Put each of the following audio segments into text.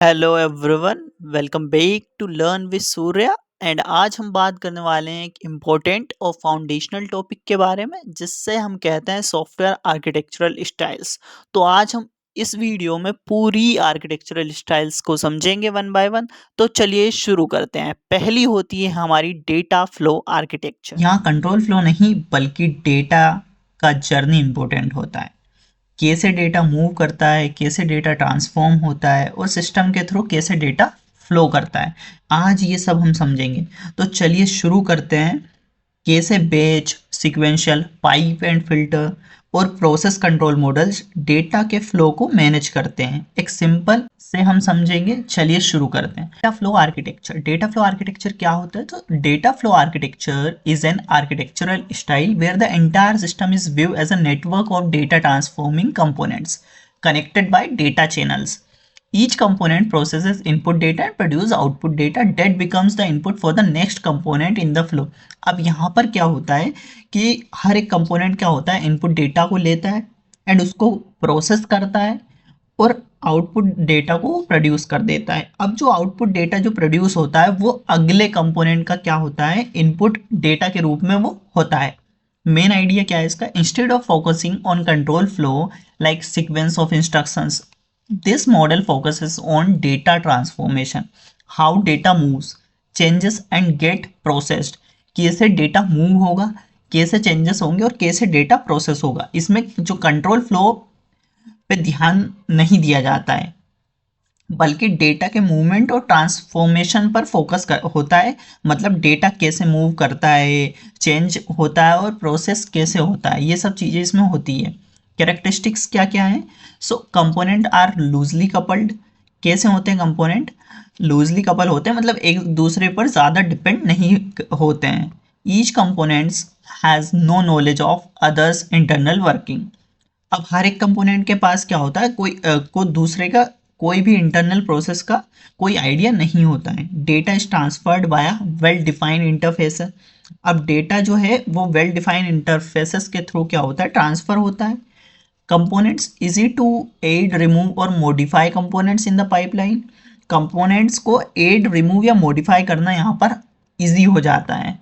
Hello everyone, welcome back to learn with Surya. And आज हम बात करने वाले हैं एक इम्पोर्टेंट और फाउंडेशनल टॉपिक के बारे में जिससे हम कहते हैं सॉफ्टवेयर आर्किटेक्चरल स्टाइल्स। तो आज हम इस वीडियो में पूरी आर्किटेक्चरल स्टाइल्स को समझेंगे वन बाय वन। तो चलिए शुरू करते हैं। पहली होती है हमारी डेटा फ्लो आर्किटेक्चर। यहाँ कंट्रोल फ्लो नहीं बल्कि डेटा का जर्नी इंपॉर्टेंट होता है। कैसे डेटा मूव करता है, कैसे डेटा ट्रांसफॉर्म होता है और सिस्टम के थ्रू कैसे डेटा फ्लो करता है, आज ये सब हम समझेंगे। तो चलिए शुरू करते हैं। कैसे batch, sequential, pipe and filter और प्रोसेस कंट्रोल मॉडल्स डेटा के फ्लो को मैनेज करते हैं, एक सिंपल से हम समझेंगे। चलिए शुरू करते हैं। डेटा फ्लो आर्किटेक्चर क्या होता है? तो data flow architecture is an architectural style where the entire system is view as a network of data transforming components connected by data channels. Each component processes input data and produce output data that becomes the input for the next component in the flow. अब यहाँ पर क्या होता है कि हर एक component क्या होता है, इनपुट डेटा को लेता है एंड उसको प्रोसेस करता है और आउटपुट डेटा को प्रोड्यूस कर देता है। अब जो आउटपुट डेटा जो प्रोड्यूस होता है वो अगले कंपोनेंट का क्या होता है, इनपुट डेटा के रूप में वो होता है। मेन आइडिया क्या है इसका? Instead of focusing on control flow like sequence of instructions, this model focuses on data transformation, how data moves, changes and get processed. कैसे डेटा मूव होगा, कैसे चेंजेस होंगे और कैसे डेटा प्रोसेस होगा। इसमें जो कंट्रोल फ्लो पे ध्यान नहीं दिया जाता है बल्कि डेटा के मूवमेंट और ट्रांसफॉर्मेशन पर होता है। मतलब डेटा कैसे मूव करता है, चेंज होता है और प्रोसेस कैसे होता है, ये सब चीज़ें इसमें होती है। कैरेक्टरिस्टिक्स क्या क्या है? सो कंपोनेंट आर लूजली कपल्ड। कैसे होते हैं कंपोनेंट? लूजली कपल होते हैं, मतलब एक दूसरे पर ज़्यादा डिपेंड नहीं होते हैं। Each components has no knowledge of others internal working. अब हर एक कंपोनेंट के पास क्या होता है, को दूसरे का कोई भी इंटरनल प्रोसेस का कोई आइडिया नहीं होता है। Data is transferred by well defined interface. अब डेटा जो है वो वेल डिफाइंड इंटरफेसेस के थ्रू क्या होता है, ट्रांसफर होता है। Components easy to add, remove और modify components in the pipeline. Components को एड, रिमूव या मॉडिफाई करना यहाँ पर इजी हो जाता है।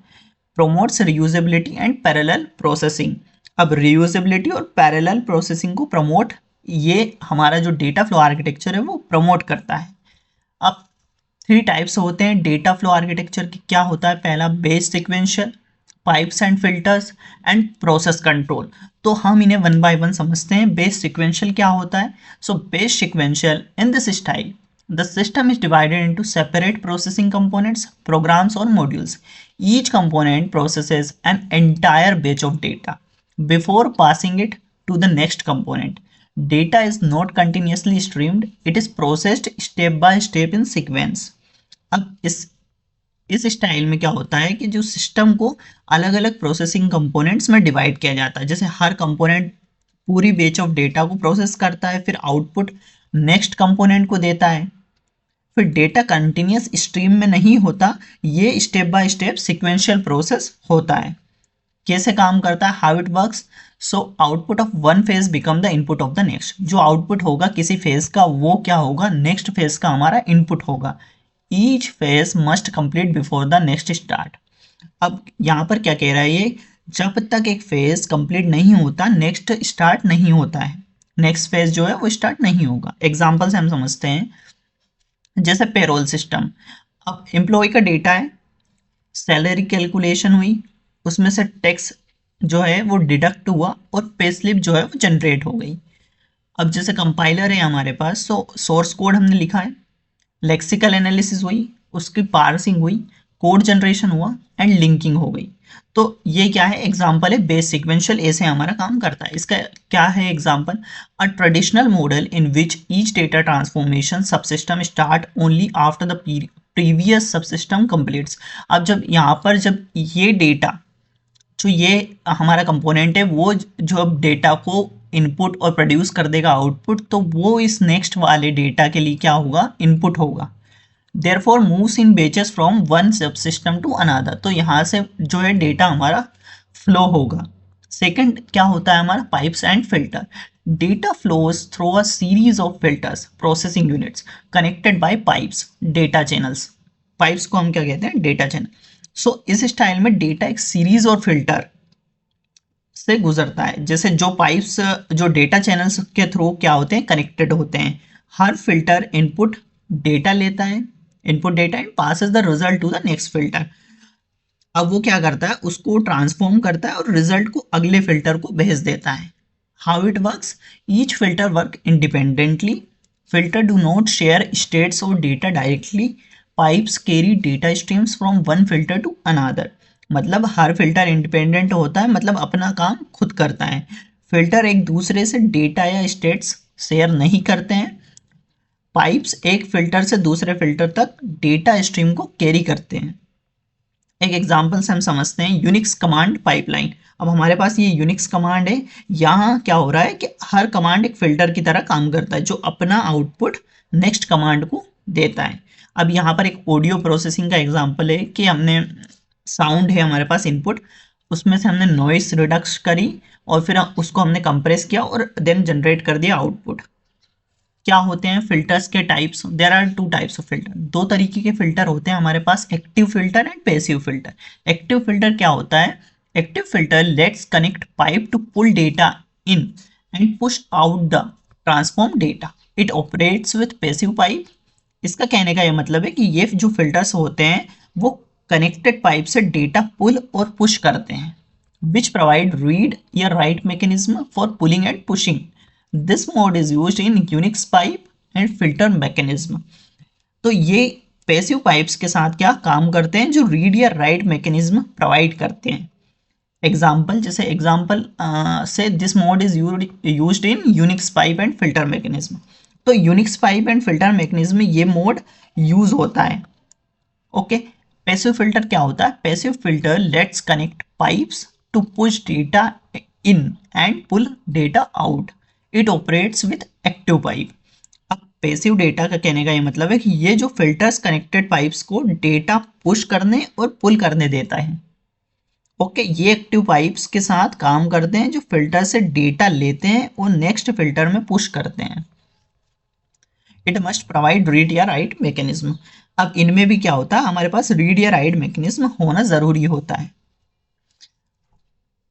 Promotes reusability and parallel processing. अब रियूजेबिलिटी और पैरेलल प्रोसेसिंग को प्रमोट, ये हमारा जो डेटा फ्लो आर्किटेक्चर है वो प्रमोट करता है। अब 3 टाइप्स होते हैं डेटा फ्लो आर्किटेक्चर की। क्या होता है? पहला base sequential, pipes and filters and process control. तो हम इन्हें वन बाय वन समझते हैं। बेस सीक्वेंशियल क्या होता है? So base sequential in this style the system is divided into separate processing components, programs or modules. Each component processes an entire batch of data before passing it to the next component. Data is not continuously streamed, it is processed step by step in sequence. अब इस style में क्या होता है कि जो system को अलग अलग प्रोसेसिंग कंपोनेंट्स में डिवाइड किया जाता है। जैसे हर कंपोनेंट पूरी बैच ऑफ डेटा को प्रोसेस करता है, फिर आउटपुट नेक्स्ट कंपोनेंट को देता है। फिर डेटा कंटिन्यूस स्ट्रीम में नहीं होता, ये step by step sequential process होता है। कैसे काम करता है, how it works? So output of one phase become the input of the next. जो आउटपुट होगा किसी फेज का वो क्या होगा, नेक्स्ट फेज का हमारा इनपुट होगा। Each phase must complete before the next start. अब यहाँ पर क्या कह रहा है ये, जब तक एक फेज कंप्लीट नहीं होता नेक्स्ट स्टार्ट नहीं होता है, नेक्स्ट फेज जो है वो स्टार्ट नहीं होगा। एग्जाम्पल से हम समझते हैं, जैसे पेरोल सिस्टम। अब एम्प्लॉय का डेटा है, सैलरी कैलकुलेशन हुई, उसमें से टैक्स जो है वो डिडक्ट हुआ और पे स्लिप जो है वो जनरेट हो गई। अब जैसे कंपाइलर है हमारे पास, सो सोर्स कोड हमने लिखा है, लेक्सिकल एनालिसिस हुई, उसकी पार्सिंग हुई, कोड जनरेशन हुआ एंड लिंकिंग हो गई। तो ये क्या है, एग्जाम्पल है बेस सीक्वेंशियल, ऐसे हमारा काम करता है। इसका क्या है example? A traditional model in which each data transformation subsystem start only after the previous subsystem completes. अब जब यहाँ पर जब ये डेटा जो ये हमारा कंपोनेंट है वो जो डेटा को इनपुट और प्रोड्यूस कर देगा आउटपुट, तो वो इस नेक्स्ट वाले डेटा के लिए क्या होगा, इनपुट होगा। Therefore moves in batches from one subsystem to another. तो यहाँ से जो है डेटा हमारा फ्लो होगा। सेकंड क्या होता है हमारा pipes and filter. Data flows through a series of filters processing units connected by pipes data channels. Pipes को हम क्या कहते हैं, डेटा चैनल। सो इस स्टाइल में डेटा एक सीरीज और फिल्टर से गुजरता है। जैसे जो पाइप्स जो डेटा चैनल्स के थ्रू क्या होते हैं, कनेक्टेड होते हैं। हर फिल्टर इनपुट डेटा लेता है, input data and passes the result to the next filter. अब वो क्या करता है, उसको ट्रांसफॉर्म करता है और रिजल्ट को अगले फिल्टर को भेज देता है। How it works, each filter work independently, filter do not share states और data directly, pipes carry data streams from one filter to another. मतलब हर फिल्टर इंडिपेंडेंट होता है, मतलब अपना काम खुद करता है। फिल्टर एक दूसरे से डेटा या स्टेट्स शेयर नहीं करते हैं। पाइप्स एक फिल्टर से दूसरे फिल्टर तक डेटा स्ट्रीम को कैरी करते हैं। एक एग्जांपल से हम समझते हैं यूनिक्स कमांड पाइपलाइन। अब हमारे पास ये यूनिक्स कमांड है, यहाँ क्या हो रहा है कि हर कमांड एक फिल्टर की तरह काम करता है जो अपना आउटपुट नेक्स्ट कमांड को देता है। अब यहाँ पर एक ऑडियो प्रोसेसिंग का एग्जांपल है कि हमने साउंड है हमारे पास इनपुट, उसमें से हमने नॉइस रिडक्स करी और फिर उसको हमने कंप्रेस किया और देन जनरेट कर दिया आउटपुट। क्या होते हैं फिल्टर्स के types, there are two types of filter. दो तरीके के फिल्टर होते हैं हमारे पास, active filter and passive filter. Active filter क्या होता है, active filter lets connect pipe to pull data in and push out the transform data, it operates with passive pipe. इसका कहने का ये मतलब है कि ये जो फिल्टर्स होते हैं वो कनेक्टेड पाइप से डेटा पुल और पुश करते हैं, विच प्रोवाइड रीड या right mechanism for pulling and pushing. This mode is used in Unix pipe and filter mechanism. तो ये पैसिव पाइप्स के साथ क्या काम करते हैं, जो रीड या राइट मैकेनिज्म प्रोवाइड करते हैं। एग्जाम्पल, जैसे एग्जाम्पल से this mode is used in Unix pipe and filter mechanism. तो Unix pipe and filter mechanism में ये मोड यूज होता है। ओके, पैसिव फिल्टर क्या होता है, passive filter lets connect pipes to push data in and pull data out, it operates with active pipe. अब passive data का कहने का ये मतलब है कि ये जो फिल्टर्स कनेक्टेड पाइप्स को डेटा पुश करने और पुल करने देता है। ओके, ये एक्टिव पाइप्स के साथ काम करते हैं जो फिल्टर से डेटा लेते हैं और नेक्स्ट फिल्टर में पुश करते हैं। इट मस्ट प्रोवाइड रीड या राइट मैकेनिज्म। अब इनमें भी क्या होता है, हमारे पास रीड या राइट मैकेनिज्म होना जरूरी होता है।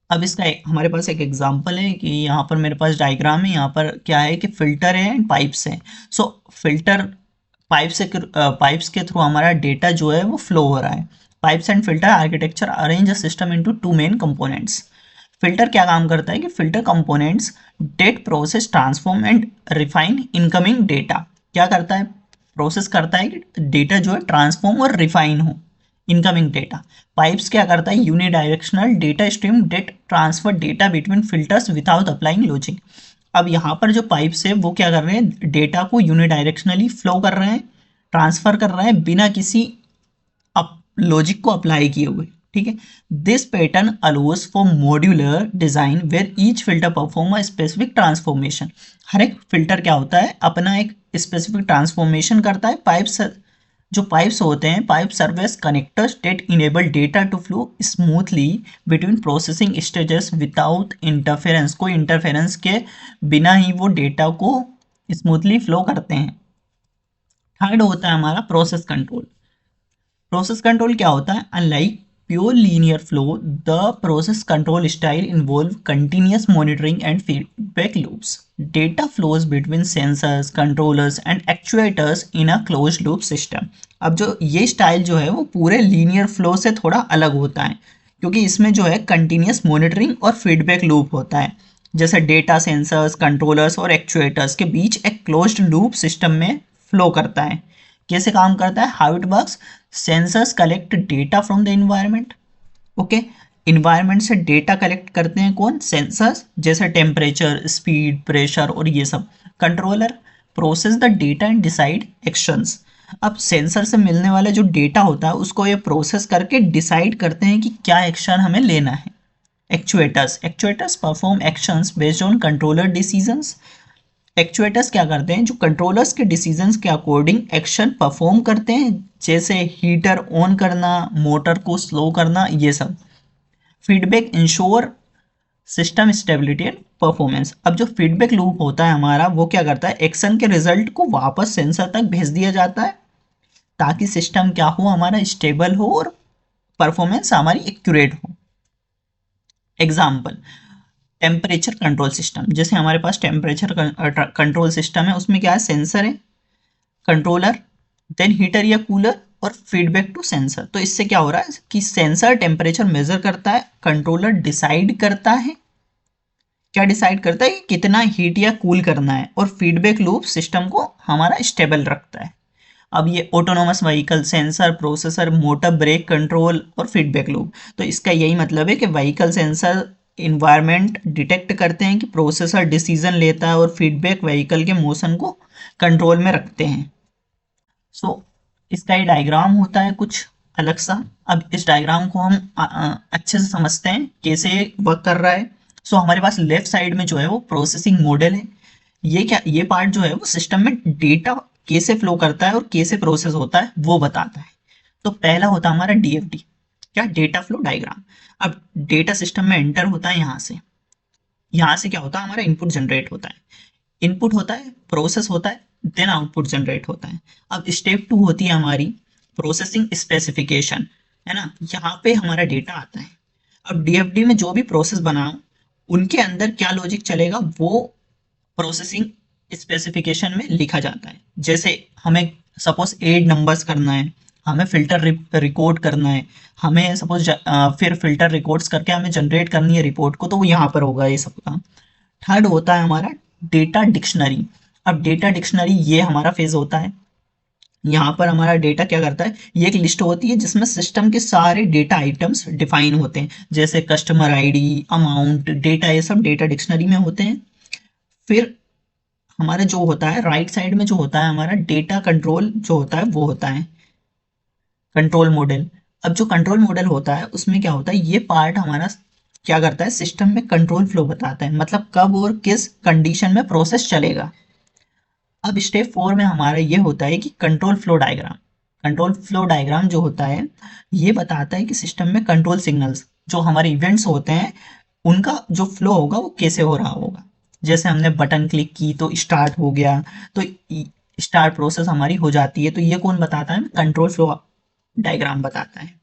अब इसका हमारे पास एक एग्जांपल है कि यहाँ पर मेरे पास डायग्राम है, यहाँ पर क्या है कि फिल्टर है एंड पाइप्स है। सो फिल्टर पाइप्स के थ्रू हमारा डेटा जो है वो फ्लो हो रहा है। Pipes and filter architecture arrange a system into two main components. Filter क्या काम करता है कि filter components that process transform and refine incoming data. क्या करता है, प्रोसेस करता है कि डेटा जो है ट्रांसफॉर्म और रिफाइन हो, इनकमिंग डेटा। पाइप्स क्या करता है, unidirectional data stream that transfer data between filters without applying logic. अब यहाँ पर जो पाइप्स है वो क्या कर रहे हैं, डेटा को यूनिडायरेक्शनली फ्लो कर रहे हैं, ट्रांसफर कर रहे हैं बिना किसी लॉजिक को अप्लाई किए हुए। ठीक है, this pattern allows for modular design where each filter perform a specific transformation. हर एक फिल्टर क्या होता है, अपना एक स्पेसिफिक ट्रांसफॉर्मेशन करता है। पाइप्स जो पाइप्स होते हैं, pipe service connectors that enable data to flow smoothly between processing stages without interference. कोई इंटरफेरेंस के बिना ही वो डेटा को स्मूथली फ्लो करते हैं। थर्ड होता है हमारा प्रोसेस कंट्रोल। प्रोसेस कंट्रोल क्या होता है, unlike pure linear flow the process control style involve continuous monitoring and feedback loops. Data flows between sensors controllers and actuators in a close loop system. अब जो ये style जो है वो पूरे लीनियर फ्लो से थोड़ा अलग होता है, क्योंकि इसमें जो है कंटिन्यूस मॉनिटरिंग और फीडबैक लूप होता है। जैसे डेटा सेंसर्स कंट्रोलर्स और एक्चुएटर्स के बीच एक क्लोज्ड लूप सिस्टम में फ्लो करता है। कैसे काम करता है, how it works, sensors collect data from the environment. Okay, environment से डेटा कलेक्ट करते हैं कौन, सेंसर्स, जैसे टेम्परेचर स्पीड प्रेशर और ये सब। Controller process the data and decide actions. अब सेंसर से मिलने वाला जो डेटा होता है उसको ये प्रोसेस करके डिसाइड करते हैं कि क्या एक्शन हमें लेना है। Actuators perform actions based on controller decisions. Actuators क्या करते हैं, जो कंट्रोलर्स के डिसीजंस के अकॉर्डिंग एक्शन परफॉर्म करते हैं, जैसे हीटर ऑन करना, मोटर को स्लो करना, ये सब। Feedback ensure system stability and performance. अब जो फीडबैक लूप होता है हमारा, वो क्या करता है, एक्शन के रिजल्ट को वापस सेंसर तक भेज दिया जाता है ताकि सिस्टम क्या हो, हमारा स्टेबल हो और परफॉर्मेंस हमारी एक्यूरेट हो। Example, temperature control system. जैसे हमारे पास टेम्परेचर कंट्रोल सिस्टम है, उसमें क्या है, सेंसर है, कंट्रोलर, देन हीटर या कूलर और फीडबैक टू सेंसर। तो इससे क्या हो रहा है कि सेंसर टेम्परेचर मेजर करता है, कंट्रोलर डिसाइड करता है, क्या डिसाइड करता है कि कितना हीट या कूल करना है, और फीडबैक लूप सिस्टम को हमारा स्टेबल रखता है। अब ये autonomous vehicle, sensor, processor, motor, brake control और फीडबैक लूप। तो इसका यही मतलब है कि व्हीकल सेंसर इन्वायरमेंट डिटेक्ट करते हैं, कि प्रोसेसर डिसीजन लेता है और फीडबैक व्हीकल के मोशन को कंट्रोल में रखते हैं। सो इसका ये डायग्राम होता है कुछ अलग सा। अब इस डायग्राम को हम अच्छे से समझते हैं कैसे वर्क कर रहा है। सो हमारे पास लेफ्ट साइड में जो है वो प्रोसेसिंग मॉडल है। ये पार्ट जो है वो सिस्टम में डेटा कैसे फ्लो करता है और कैसे प्रोसेस होता है वो बताता है। तो पहला होता है हमारा डीएफडी, क्या, डेटा फ्लो डायग्राम। अब डेटा सिस्टम में एंटर होता है, यहाँ से क्या होता है, हमारा इनपुट जनरेट होता है, इनपुट होता है, प्रोसेस होता है, देन आउटपुट जनरेट होता है। अब स्टेप टू होती है हमारी प्रोसेसिंग स्पेसिफिकेशन, है ना, यहाँ पे हमारा डेटा आता है। अब डीएफडी में जो भी प्रोसेस बना, उनके अंदर क्या लॉजिक चलेगा वो प्रोसेसिंग स्पेसिफिकेशन में लिखा जाता है। जैसे हमें सपोज एड नंबर्स करना है, हमें फिल्टर रिकॉर्ड करना है, हमें सपोज फिर फिल्टर रिकॉर्ड्स करके हमें जनरेट करनी है रिपोर्ट को, तो वो यहाँ पर होगा ये सब काम। थर्ड होता है हमारा डेटा डिक्शनरी। अब डेटा डिक्शनरी ये हमारा फेज होता है। यहाँ पर हमारा डेटा क्या करता है, ये एक लिस्ट होती है जिसमें सिस्टम के सारे डेटा आइटम्स डिफाइन होते हैं, जैसे कस्टमर आईडी, अमाउंट, डेटा, ये सब डेटा डिक्शनरी में होते हैं। फिर हमारा जो होता है राइट साइड में, जो होता है हमारा डेटा कंट्रोल जो होता है, वो होता है कंट्रोल मॉडल। अब जो कंट्रोल मॉडल होता है उसमें क्या होता है, ये पार्ट हमारा क्या करता है, सिस्टम में कंट्रोल फ्लो बताता है, मतलब कब और किस कंडीशन में प्रोसेस चलेगा। अब स्टेप 4 में हमारा ये होता है कि control flow diagram. Control flow diagram जो होता है, ये बताता है कि सिस्टम में कंट्रोल सिग्नल्स, जो हमारे इवेंट्स होते हैं, उनका जो फ्लो होगा वो कैसे हो रहा होगा। जैसे हमने बटन क्लिक की तो स्टार्ट हो गया, तो स्टार्ट प्रोसेस हमारी हो जाती है, तो ये कौन बताता है, कंट्रोल फ्लो डायग्राम बताता है।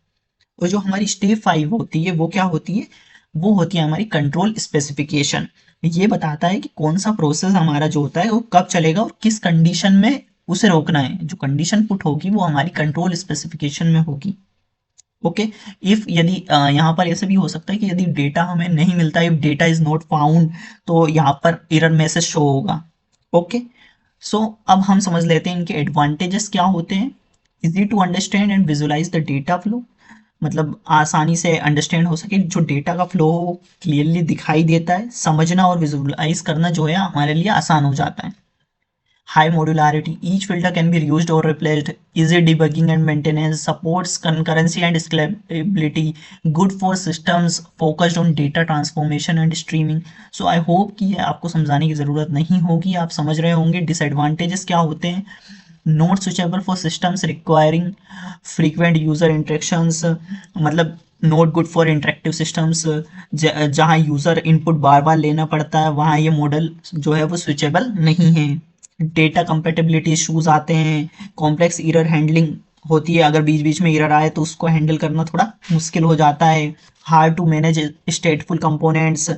और जो हमारी स्टेप 5 होती है वो क्या होती है, वो होती है हमारी कंट्रोल स्पेसिफिकेशन। ये बताता है कि कौन सा प्रोसेस हमारा जो होता है वो कब चलेगा और किस कंडीशन में उसे रोकना है। जो कंडीशन पुट होगी वो हमारी कंट्रोल स्पेसिफिकेशन में होगी। ओके, इफ यदि यहाँ पर ऐसे भी हो सकता है कि यदि डेटा हमें नहीं मिलता, if data is not found, तो यहाँ पर एरर मैसेज शो होगा। ओके, सो अब हम समझ लेते हैं इनके एडवांटेजेस क्या होते हैं। Easy to understand and visualize the data flow, मतलब आसानी से अंडरस्टैंड हो सके, जो डेटा का फ्लो क्लियरली दिखाई देता है, समझना और विजुअलाइज करना जो है हमारे लिए आसान हो जाता है। High modularity, each filter can be reused और replaced, easy debugging and maintenance, supports concurrency and scalability, good for systems focused on data transformation and streaming. So I hope कि ये आपको समझाने की ज़रूरत नहीं होगी, आप समझ रहे होंगे डिसएडवांटेजेस क्या होते हैं। Not suitable for systems requiring frequent user interactions, मतलब not good for interactive systems, जहाँ यूजर इनपुट बार बार लेना पड़ता है, वहाँ ये मॉडल जो है वो स्विचेबल नहीं है। डेटा कंपेटेबिलिटी इश्यूज आते हैं, कॉम्प्लेक्स एरर हैंडलिंग होती है, अगर बीच बीच में एरर आए तो उसको हैंडल करना थोड़ा मुश्किल हो जाता है। Hard to manage stateful components,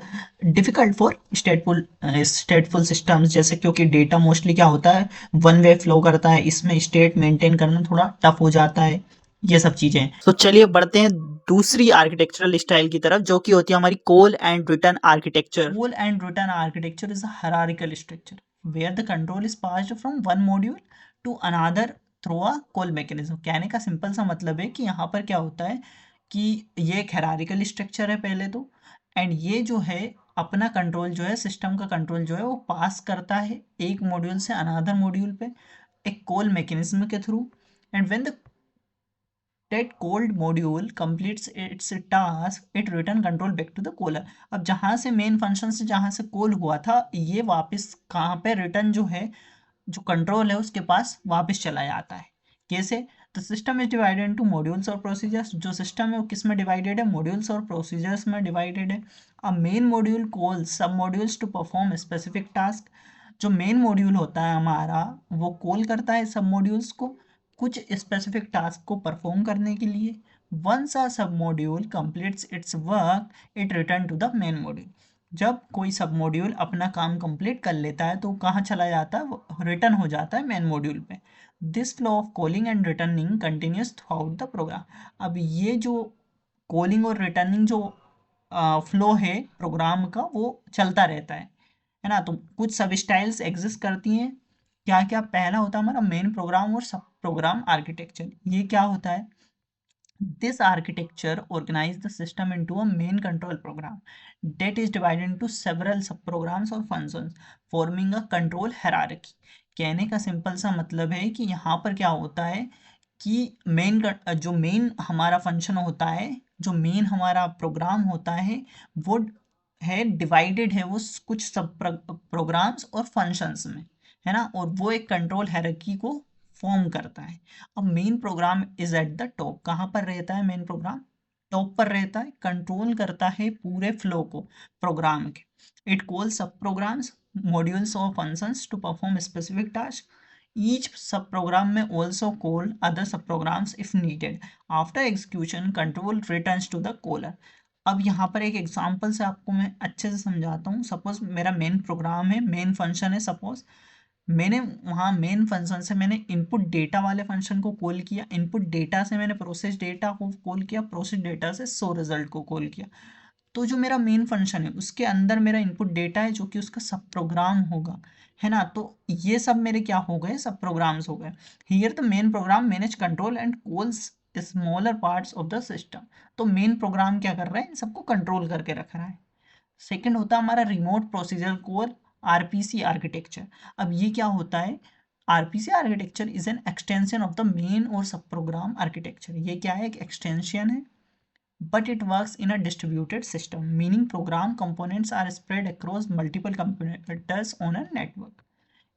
difficult for stateful systems, जैसे क्योंकि डेटा मोस्टली क्या होता है, वन वे फ्लो करता है, इसमें स्टेट मेंटेन करना थोड़ा टफ हो जाता है, ये सब चीजें। तो चलिए बढ़ते हैं दूसरी आर्किटेक्चरल स्टाइल की तरफ, जो कि होती है हमारी call and return architecture. Call and return architecture is a hierarchical structure where the control is passed from one module to another through a call mechanism। कहने का सिंपल सा मतलब है कि यहाँ पर क्या होता है कि ये एक हायरार्किकल स्ट्रक्चर है पहले तो, एंड ये जो है अपना कंट्रोल जो है, सिस्टम का कंट्रोल जो है वो पास करता है एक मॉड्यूल से अनदर मॉड्यूल पे एक कॉल मैकेनिज्म के through, and when the that called module completes its task it return control back to the caller। अब जहां से मेन फंक्शन से जहां से कॉल हुआ था, ये वापस कहाँ पे रिटर्न जो है, जो कंट्रोल है उसके पास वापस चला जाता है। कैसे, the system is divided into modules और प्रोसीजर्स। जो सिस्टम है वो किस में डिवाइडेड है, मॉड्यूल्स और प्रोसीजर्स में डिवाइडेड है। A main module calls sub modules to perform specific task. जो मेन मॉड्यूल होता है हमारा वो कॉल करता है सब मॉड्यूल्स को कुछ स्पेसिफिक टास्क को परफॉर्म करने के लिए। Once a sub module completes its work it return to the main module. जब कोई सब मॉड्यूल अपना काम कंप्लीट कर लेता है तो कहाँ चला जाता है, रिटर्न हो जाता है मेन मॉड्यूल पे। This flow of calling and returning continues throughout the program. अब ये जो कॉलिंग और रिटर्निंग जो फ्लो है प्रोग्राम का वो चलता रहता है ना। तो कुछ सब स्टाइल्स एग्जिस्ट करती हैं। क्या क्या, पहला होता है हमारा मेन प्रोग्राम और सब प्रोग्राम आर्किटेक्चर। ये क्या होता है, this architecture organizes the system into a main control program that is divided into several subprograms or functions forming a control hierarchy। कहने का सिंपल सा मतलब है कि यहाँ पर क्या होता है कि जो मेन हमारा फंक्शन होता है, जो मेन हमारा प्रोग्राम होता है वो है डिवाइडेड है वो कुछ सब प्रोग्राम्स और फंक्शंस में, है ना। और वो एक कंट्रोल हायरार्की को फॉर्म करता है। अब main program is at the top. कहाँ पर रहता है मेन प्रोग्राम, टॉप पर रहता है, कंट्रोल करता है पूरे फ्लो को प्रोग्राम के। It calls sub programs modules और functions to perform specific task. Each sub program में also call other sub programs if needed. After execution control returns to the caller. अब यहाँ पर एक एग्जांपल से आपको मैं अच्छे से समझाता हूँ। सपोज मेरा मेन प्रोग्राम है, मेन फंक्शन है। सपोज मैंने वहाँ मेन फंक्शन से मैंने इनपुट डेटा वाले फंक्शन को कॉल किया, इनपुट डेटा से मैंने प्रोसेस डेटा को कॉल किया, प्रोसेस डेटा से शो रिजल्ट को कॉल किया। तो जो मेरा मेन फंक्शन है उसके अंदर मेरा इनपुट डेटा है जो कि उसका सब प्रोग्राम होगा, है ना। तो ये सब मेरे क्या हो गए, सब प्रोग्राम्स हो गए। Here the main program manage control and calls smaller parts of the system. तो मेन प्रोग्राम क्या कर रहा है, इन सबको कंट्रोल करके रख रहा है। सेकंड होता है हमारा remote procedure call, RPC architecture. अब ये क्या होता है, RPC architecture is an extension of the main और सब प्रोग्राम आर्किटेक्चर। ये क्या है, एक एक्सटेंशन है, but it works in a distributed system, meaning program components are spread across multiple computers on a network.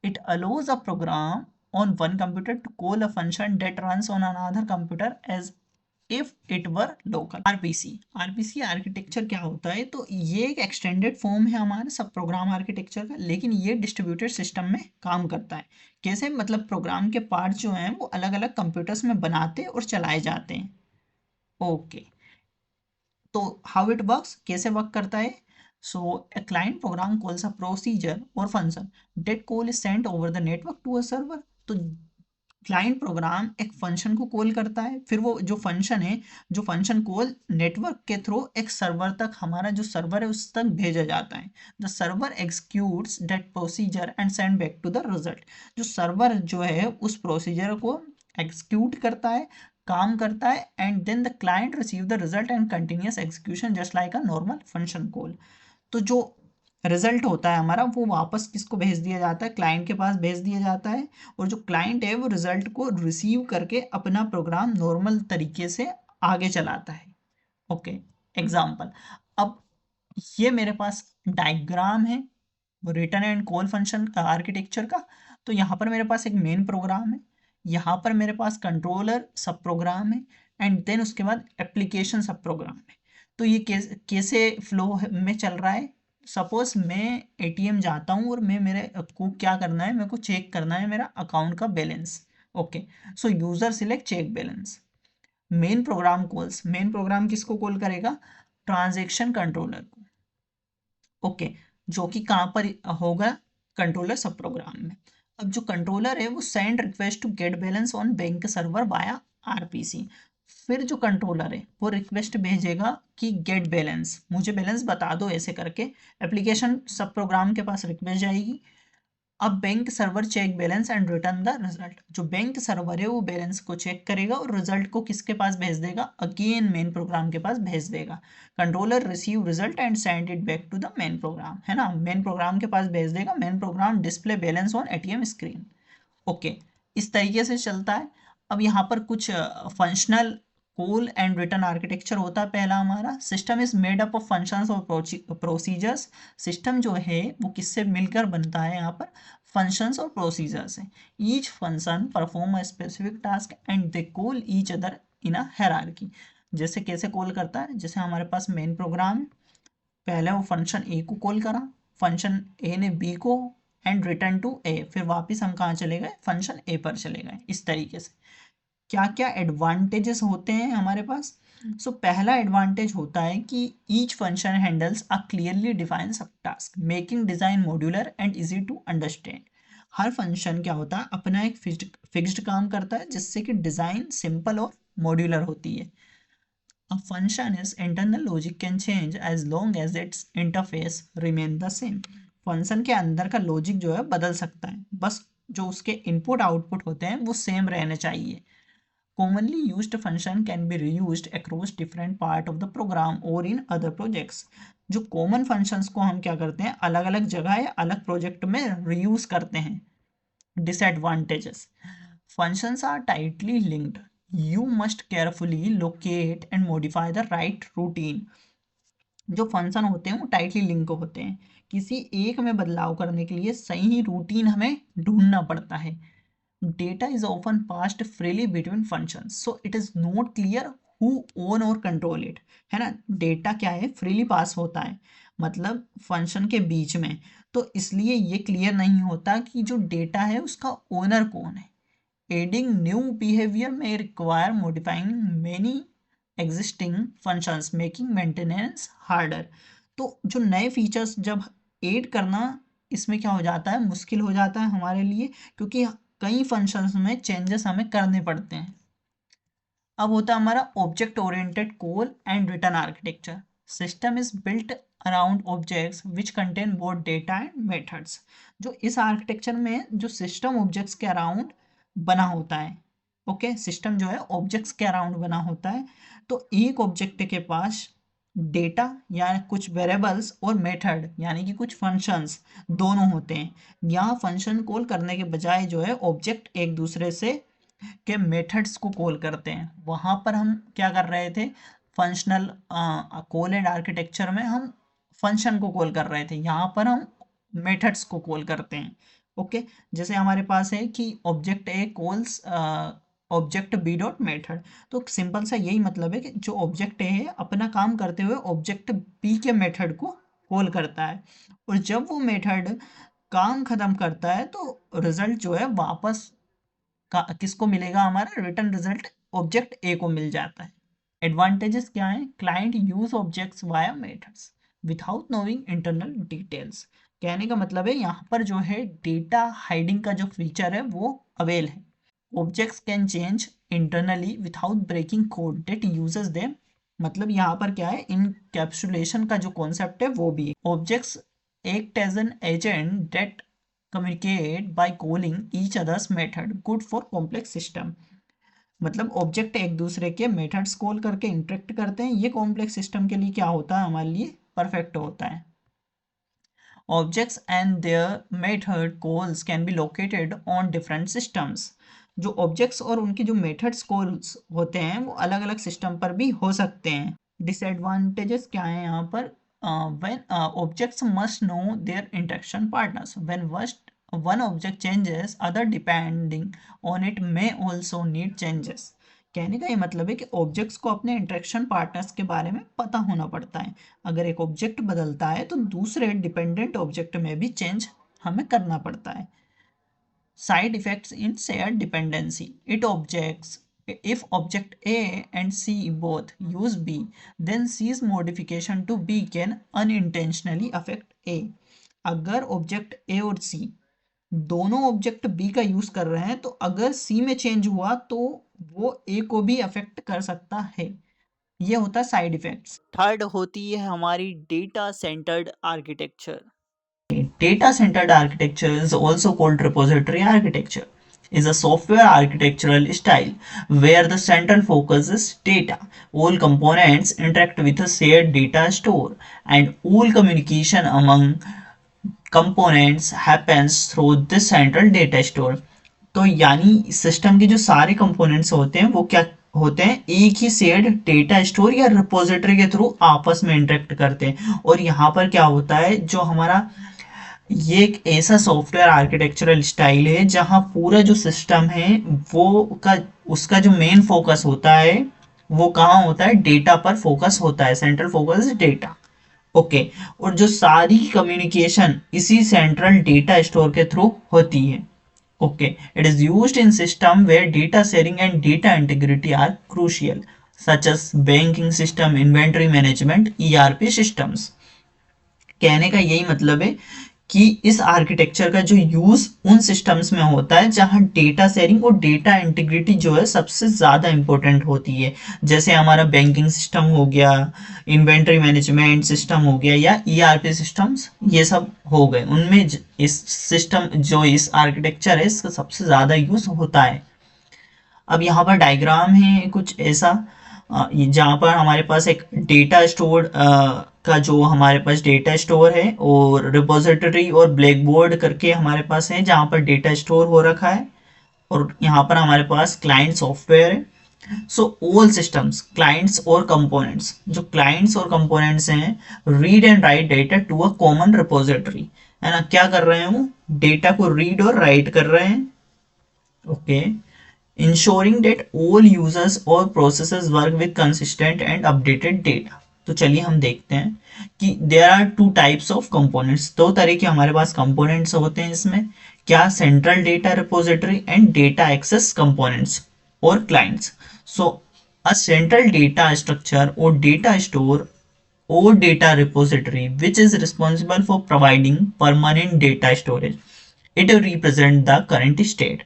It allows a program on one computer to call a function that runs on another computer as if it were local। RPC architecture क्या होता है, तो ये एक extended form है हमारे सब programme architecture का, लेकिन ये डिस्ट्रीब्यूटेड सिस्टम में काम करता है। कैसे, मतलब प्रोग्राम के पार्ट जो हैं वो अलग अलग कंप्यूटर्स में बनाते और चलाए जाते हैं। ओके, तो हाउ इट वर्क्स, कैसे वर्क करता है। So a client program calls a procedure और function that call is sent over the network to a server. तो क्लाइंट प्रोग्राम एक फंक्शन को कॉल करता है, फिर वो जो फंक्शन है, जो फंक्शन कॉल नेटवर्क के थ्रू एक सर्वर तक, हमारा जो सर्वर है उस तक भेजा जाता है। The server executes that procedure and send back to the result. जो सर्वर जो है उस प्रोसीजर को एग्जीक्यूट करता है, काम करता है, and then the client receive the result and continuous execution just like a normal function call. तो जो रिजल्ट होता है हमारा वो वापस किसको भेज दिया जाता है, क्लाइंट के पास भेज दिया जाता है। और जो क्लाइंट है वो रिजल्ट को रिसीव करके अपना प्रोग्राम नॉर्मल तरीके से आगे चलाता है। Okay, example. अब ये मेरे पास डायग्राम है return and call function architecture का। तो यहाँ पर मेरे पास एक मेन प्रोग्राम है, यहाँ पर मेरे पास कंट्रोलर सब प्रोग्राम है, एंड देन उसके बाद एप्लीकेशन सब प्रोग्राम है। तो ये कैसे फ्लो में चल रहा है। सपोज मैं एटीएम जाता हूँ और मैं मेरे को क्या करना है, मेरे को चेक करना है मेरा अकाउंट का balance. Okay, so user select check balance. Main program calls, main program किसको कॉल करेगा, ट्रांजैक्शन कंट्रोलर को। ओके, जो कि कहाँ पर होगा, कंट्रोलर सब प्रोग्राम में। अब जो कंट्रोलर है वो send request to get balance on bank server via RPC. फिर जो कंट्रोलर है वो रिक्वेस्ट भेजेगा कि गेट बैलेंस, मुझे बैलेंस बता दो, ऐसे करके एप्लीकेशन सब प्रोग्राम के पास रिक्वेस्ट जाएगी। अब bank server check balance and return the result. जो बैंक सर्वर है वो बैलेंस को चेक करेगा और रिजल्ट को किसके पास भेज देगा, अगेन मेन प्रोग्राम के पास भेज देगा। Controller receive result and send it back to the main program, है ना, मेन प्रोग्राम के पास भेज देगा। Main program display balance on ATM screen. Okay, इस तरीके से चलता है। अब यहाँ पर कुछ functional call and return architecture होता है। पहला हमारा system is made up of functions और प्रोसीजर्स। सिस्टम जो है वो किससे मिलकर बनता है, यहाँ पर फंक्शंस और प्रोसीजर्स हैं। Each function perform a specific task and they call each other in a hierarchy. जैसे कैसे कॉल करता है, जैसे हमारे पास मेन प्रोग्राम, पहले वो फंक्शन ए को कॉल करा, फंक्शन ए ने बी को, एंड रिटर्न टू ए, फिर वापस हम कहाँ चले गए, फंक्शन ए पर चले गए। इस तरीके से क्या क्या एडवांटेजेस होते हैं हमारे पास। पहला एडवांटेज होता है कि each function handles a clearly defined sub task making design modular and easy to understand. हर फंक्शन क्या होता है, अपना एक फिक्स्ड काम करता है, जिससे कि डिजाइन सिंपल और मॉड्यूलर होती है। A function is internal logic can change as long as its interface remain the same। Function के अंदर का लॉजिक जो है बदल सकता है, बस जो उसके इनपुट आउटपुट होते हैं वो सेम रहने चाहिए। Commonly used function can be reused across different part of the program or in other projects। जो कॉमन फंक्शंस को हम क्या करते हैं, अलग अलग जगह या अलग प्रोजेक्ट में रीयूज करते हैं। Disadvantages: functions are tightly linked, you must carefully locate and modify the right routine। जो फंक्शन होते हैं वो टाइटली लिंक होते हैं, किसी एक में बदलाव करने के लिए सही रूटीन हमें ढूंढना पड़ता है। Data is often passed freely between functions, so it is not clear who own और कंट्रोल इट, है ना। डेटा क्या है, फ्रीली पास होता है, मतलब फंक्शन के बीच में, तो इसलिए ये क्लियर नहीं होता कि जो डेटा है उसका ओनर कौन है। Adding new behavior may require modifying many existing functions, making maintenance harder। तो जो नए फीचर्स जब ऐड करना, इसमें क्या हो जाता है, मुश्किल हो जाता है हमारे लिए, क्योंकि कई फंक्शंस में चेंजेस हमें करने पड़ते हैं। अब होता है हमारा object oriented call and return architecture. System is built around objects which contain both data and methods. जो इस आर्किटेक्चर में जो सिस्टम ऑब्जेक्ट्स के अराउंड बना होता है, ओके, सिस्टम जो है ऑब्जेक्ट्स के अराउंड बना होता है। तो एक ऑब्जेक्ट के पास डेटा या कुछ वेरिएबल्स और मेथड यानी कि कुछ फंक्शंस दोनों होते हैं। यहाँ फंक्शन कॉल करने के बजाय जो है ऑब्जेक्ट एक दूसरे से के मेथड्स को कॉल करते हैं। वहाँ पर हम क्या कर रहे थे, फंक्शनल कॉल एंड आर्किटेक्चर में हम फंक्शन को कॉल कर रहे थे, यहाँ पर हम मेथड्स को कॉल करते हैं। ओके, जैसे हमारे पास है कि object A calls object B dot method, तो सिंपल सा यही मतलब है कि जो ऑब्जेक्ट ए है अपना काम करते हुए ऑब्जेक्ट बी के मेथड को कॉल करता है, और जब वो मेथड काम खत्म करता है तो रिजल्ट जो है वापस किसको मिलेगा, हमारा रिटर्न रिजल्ट ऑब्जेक्ट ए को मिल जाता है। एडवांटेजेस क्या है, client use objects via methods without knowing internal details. कहने का मतलब है यहाँ पर जो है डेटा हाइडिंग का जो फीचर है वो अवेल है। Objects can change internally without breaking code that uses them. मतलब यहाँ पर क्या है, इनकैप्सुलेशन का जो कॉन्सेप्ट है वो भी है। Objects act as an agent that communicate by calling each other's method, good for complex system। मतलब ऑब्जेक्ट एक दूसरे के मेथड्स कॉल करके इंटरेक्ट करते हैं, ये कॉम्प्लेक्स सिस्टम के लिए क्या होता है, हमारे लिए परफेक्ट होता है। Objects and their method calls can be located on different systems. जो ऑब्जेक्ट्स और उनके जो मेथड्स कॉल्स होते हैं वो अलग अलग सिस्टम पर भी हो सकते हैं। डिसएडवांटेजेस क्या है यहाँ पर, when objects must know their interaction partners, when one object changes other depending on it may also need changes। कहने का ये मतलब है कि ऑब्जेक्ट्स को अपने इंटरेक्शन पार्टनर्स के बारे में पता होना पड़ता है। अगर एक ऑब्जेक्ट बदलता है तो दूसरे डिपेंडेंट ऑब्जेक्ट में भी चेंज हमें करना पड़ता है। Side effects in shared dependency, it objects if object A and C both use B, then C's modification to B can unintentionally affect A। अगर ऑब्जेक्ट A और C दोनों ऑब्जेक्ट B का यूज कर रहे हैं तो अगर C में चेंज हुआ तो वो A को भी अफेक्ट कर सकता है। ये होता है साइड इफेक्ट्स। थर्ड होती है हमारी data centred architecture. Data centered architecture is also called repository architecture, is a software architectural style where the central focus is data. All components interact with a shared data store and all communication among components happens through this central data store। तो यानी system के जो सारे components होते हैं वो क्या होते हैं, एक ही शेयर्ड डेटा स्टोर या रिपोजिटरी के थ्रू आपस में इंटरेक्ट करते हैं। और यहाँ पर क्या होता है, जो हमारा ये एक ऐसा सॉफ्टवेयर आर्किटेक्चरल स्टाइल है जहां पूरा जो सिस्टम है वो का उसका जो मेन फोकस होता है वो कहाँ होता है, डेटा पर फोकस होता है, central focus is data. Okay, और जो सारी कम्युनिकेशन इसी सेंट्रल डेटा स्टोर के थ्रू होती है। Okay, it is used in system where data sharing and data integrity are crucial, such as banking system, inventory management, ERP systems. कहने का यही मतलब है कि इस आर्किटेक्चर का जो यूज उन सिस्टम्स में होता है जहां डेटा शेयरिंग और डेटा इंटीग्रिटी जो है सबसे ज्यादा इंपॉर्टेंट होती है। जैसे हमारा बैंकिंग सिस्टम हो गया, इन्वेंटरी मैनेजमेंट सिस्टम हो गया, या ईआरपी सिस्टम्स, ये सब हो गए। उनमें इस सिस्टम जो इस आर्किटेक्चर है इसका सबसे ज्यादा यूज होता है। अब यहाँ पर डायग्राम है कुछ ऐसा, जहाँ पर हमारे पास एक डेटा स्टोर का जो हमारे पास डेटा स्टोर है, और रिपोजिटरी और ब्लैक बोर्ड करके हमारे पास है जहाँ पर डेटा स्टोर हो रखा है, और यहाँ पर हमारे पास क्लाइंट सॉफ्टवेयर है। सो ऑल सिस्टम्स, क्लाइंट्स और कंपोनेंट्स, जो क्लाइंट्स और कंपोनेंट्स हैं, read and write data to a common repository, है ना। क्या कर रहे हैं वो, डेटा को रीड और राइट कर रहे हैं। Okay, ensuring that all users or processes work with consistent and updated data। तो चलिए हम देखते हैं कि there are two types of components, दो तरह के हमारे पास components होते हैं इसमें। क्या, central data repository and data access components और clients। so a central data structure or data store or data repository which is responsible for providing permanent data storage, it represent the current state।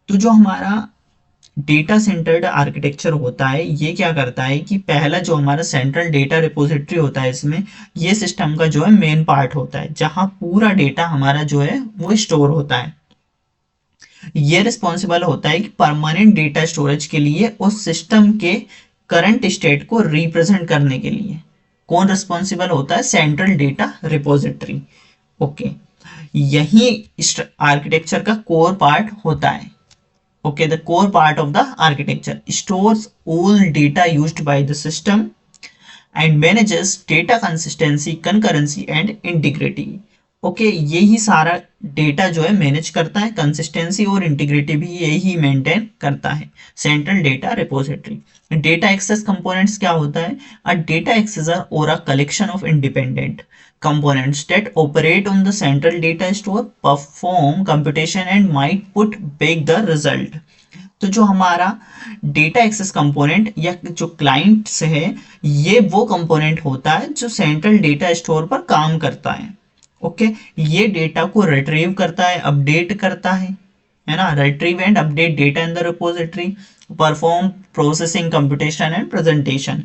तो जो हमारा data centred architecture होता है ये क्या करता है कि पहला जो हमारा सेंट्रल डेटा रिपोजिटरी होता है, इसमें ये सिस्टम का जो है मेन पार्ट होता है जहां पूरा डेटा हमारा जो है वो स्टोर होता है। ये रिस्पॉन्सिबल होता है कि परमानेंट डेटा स्टोरेज के लिए और सिस्टम के करंट स्टेट को रिप्रेजेंट करने के लिए। कौन रिस्पॉन्सिबल होता है, सेंट्रल डेटा रिपोजिटरी। ओके, यही आर्किटेक्चर का कोर पार्ट होता है। Okay, the core part of the architecture stores all data used by the system and manages data consistency, concurrency and integrity। okay, यही सारा डेटा जो है मैनेज करता है, कंसिस्टेंसी और इंटीग्रिटी भी यही मेंटेन करता है, central data repository. Data access components क्या होता है, अ डेटा एक्सेसर और a collection of independent components that operate on the central data store, perform computation and might put back the result। तो जो हमारा डेटा एक्सेस कंपोनेंट या जो clients है, ये वो कंपोनेंट होता है जो सेंट्रल डेटा स्टोर पर काम करता है। ओके, ये डेटा को रिट्रीव करता है, अपडेट करता है ना, retrieve and update data in the repository, perform processing, computation and presentation,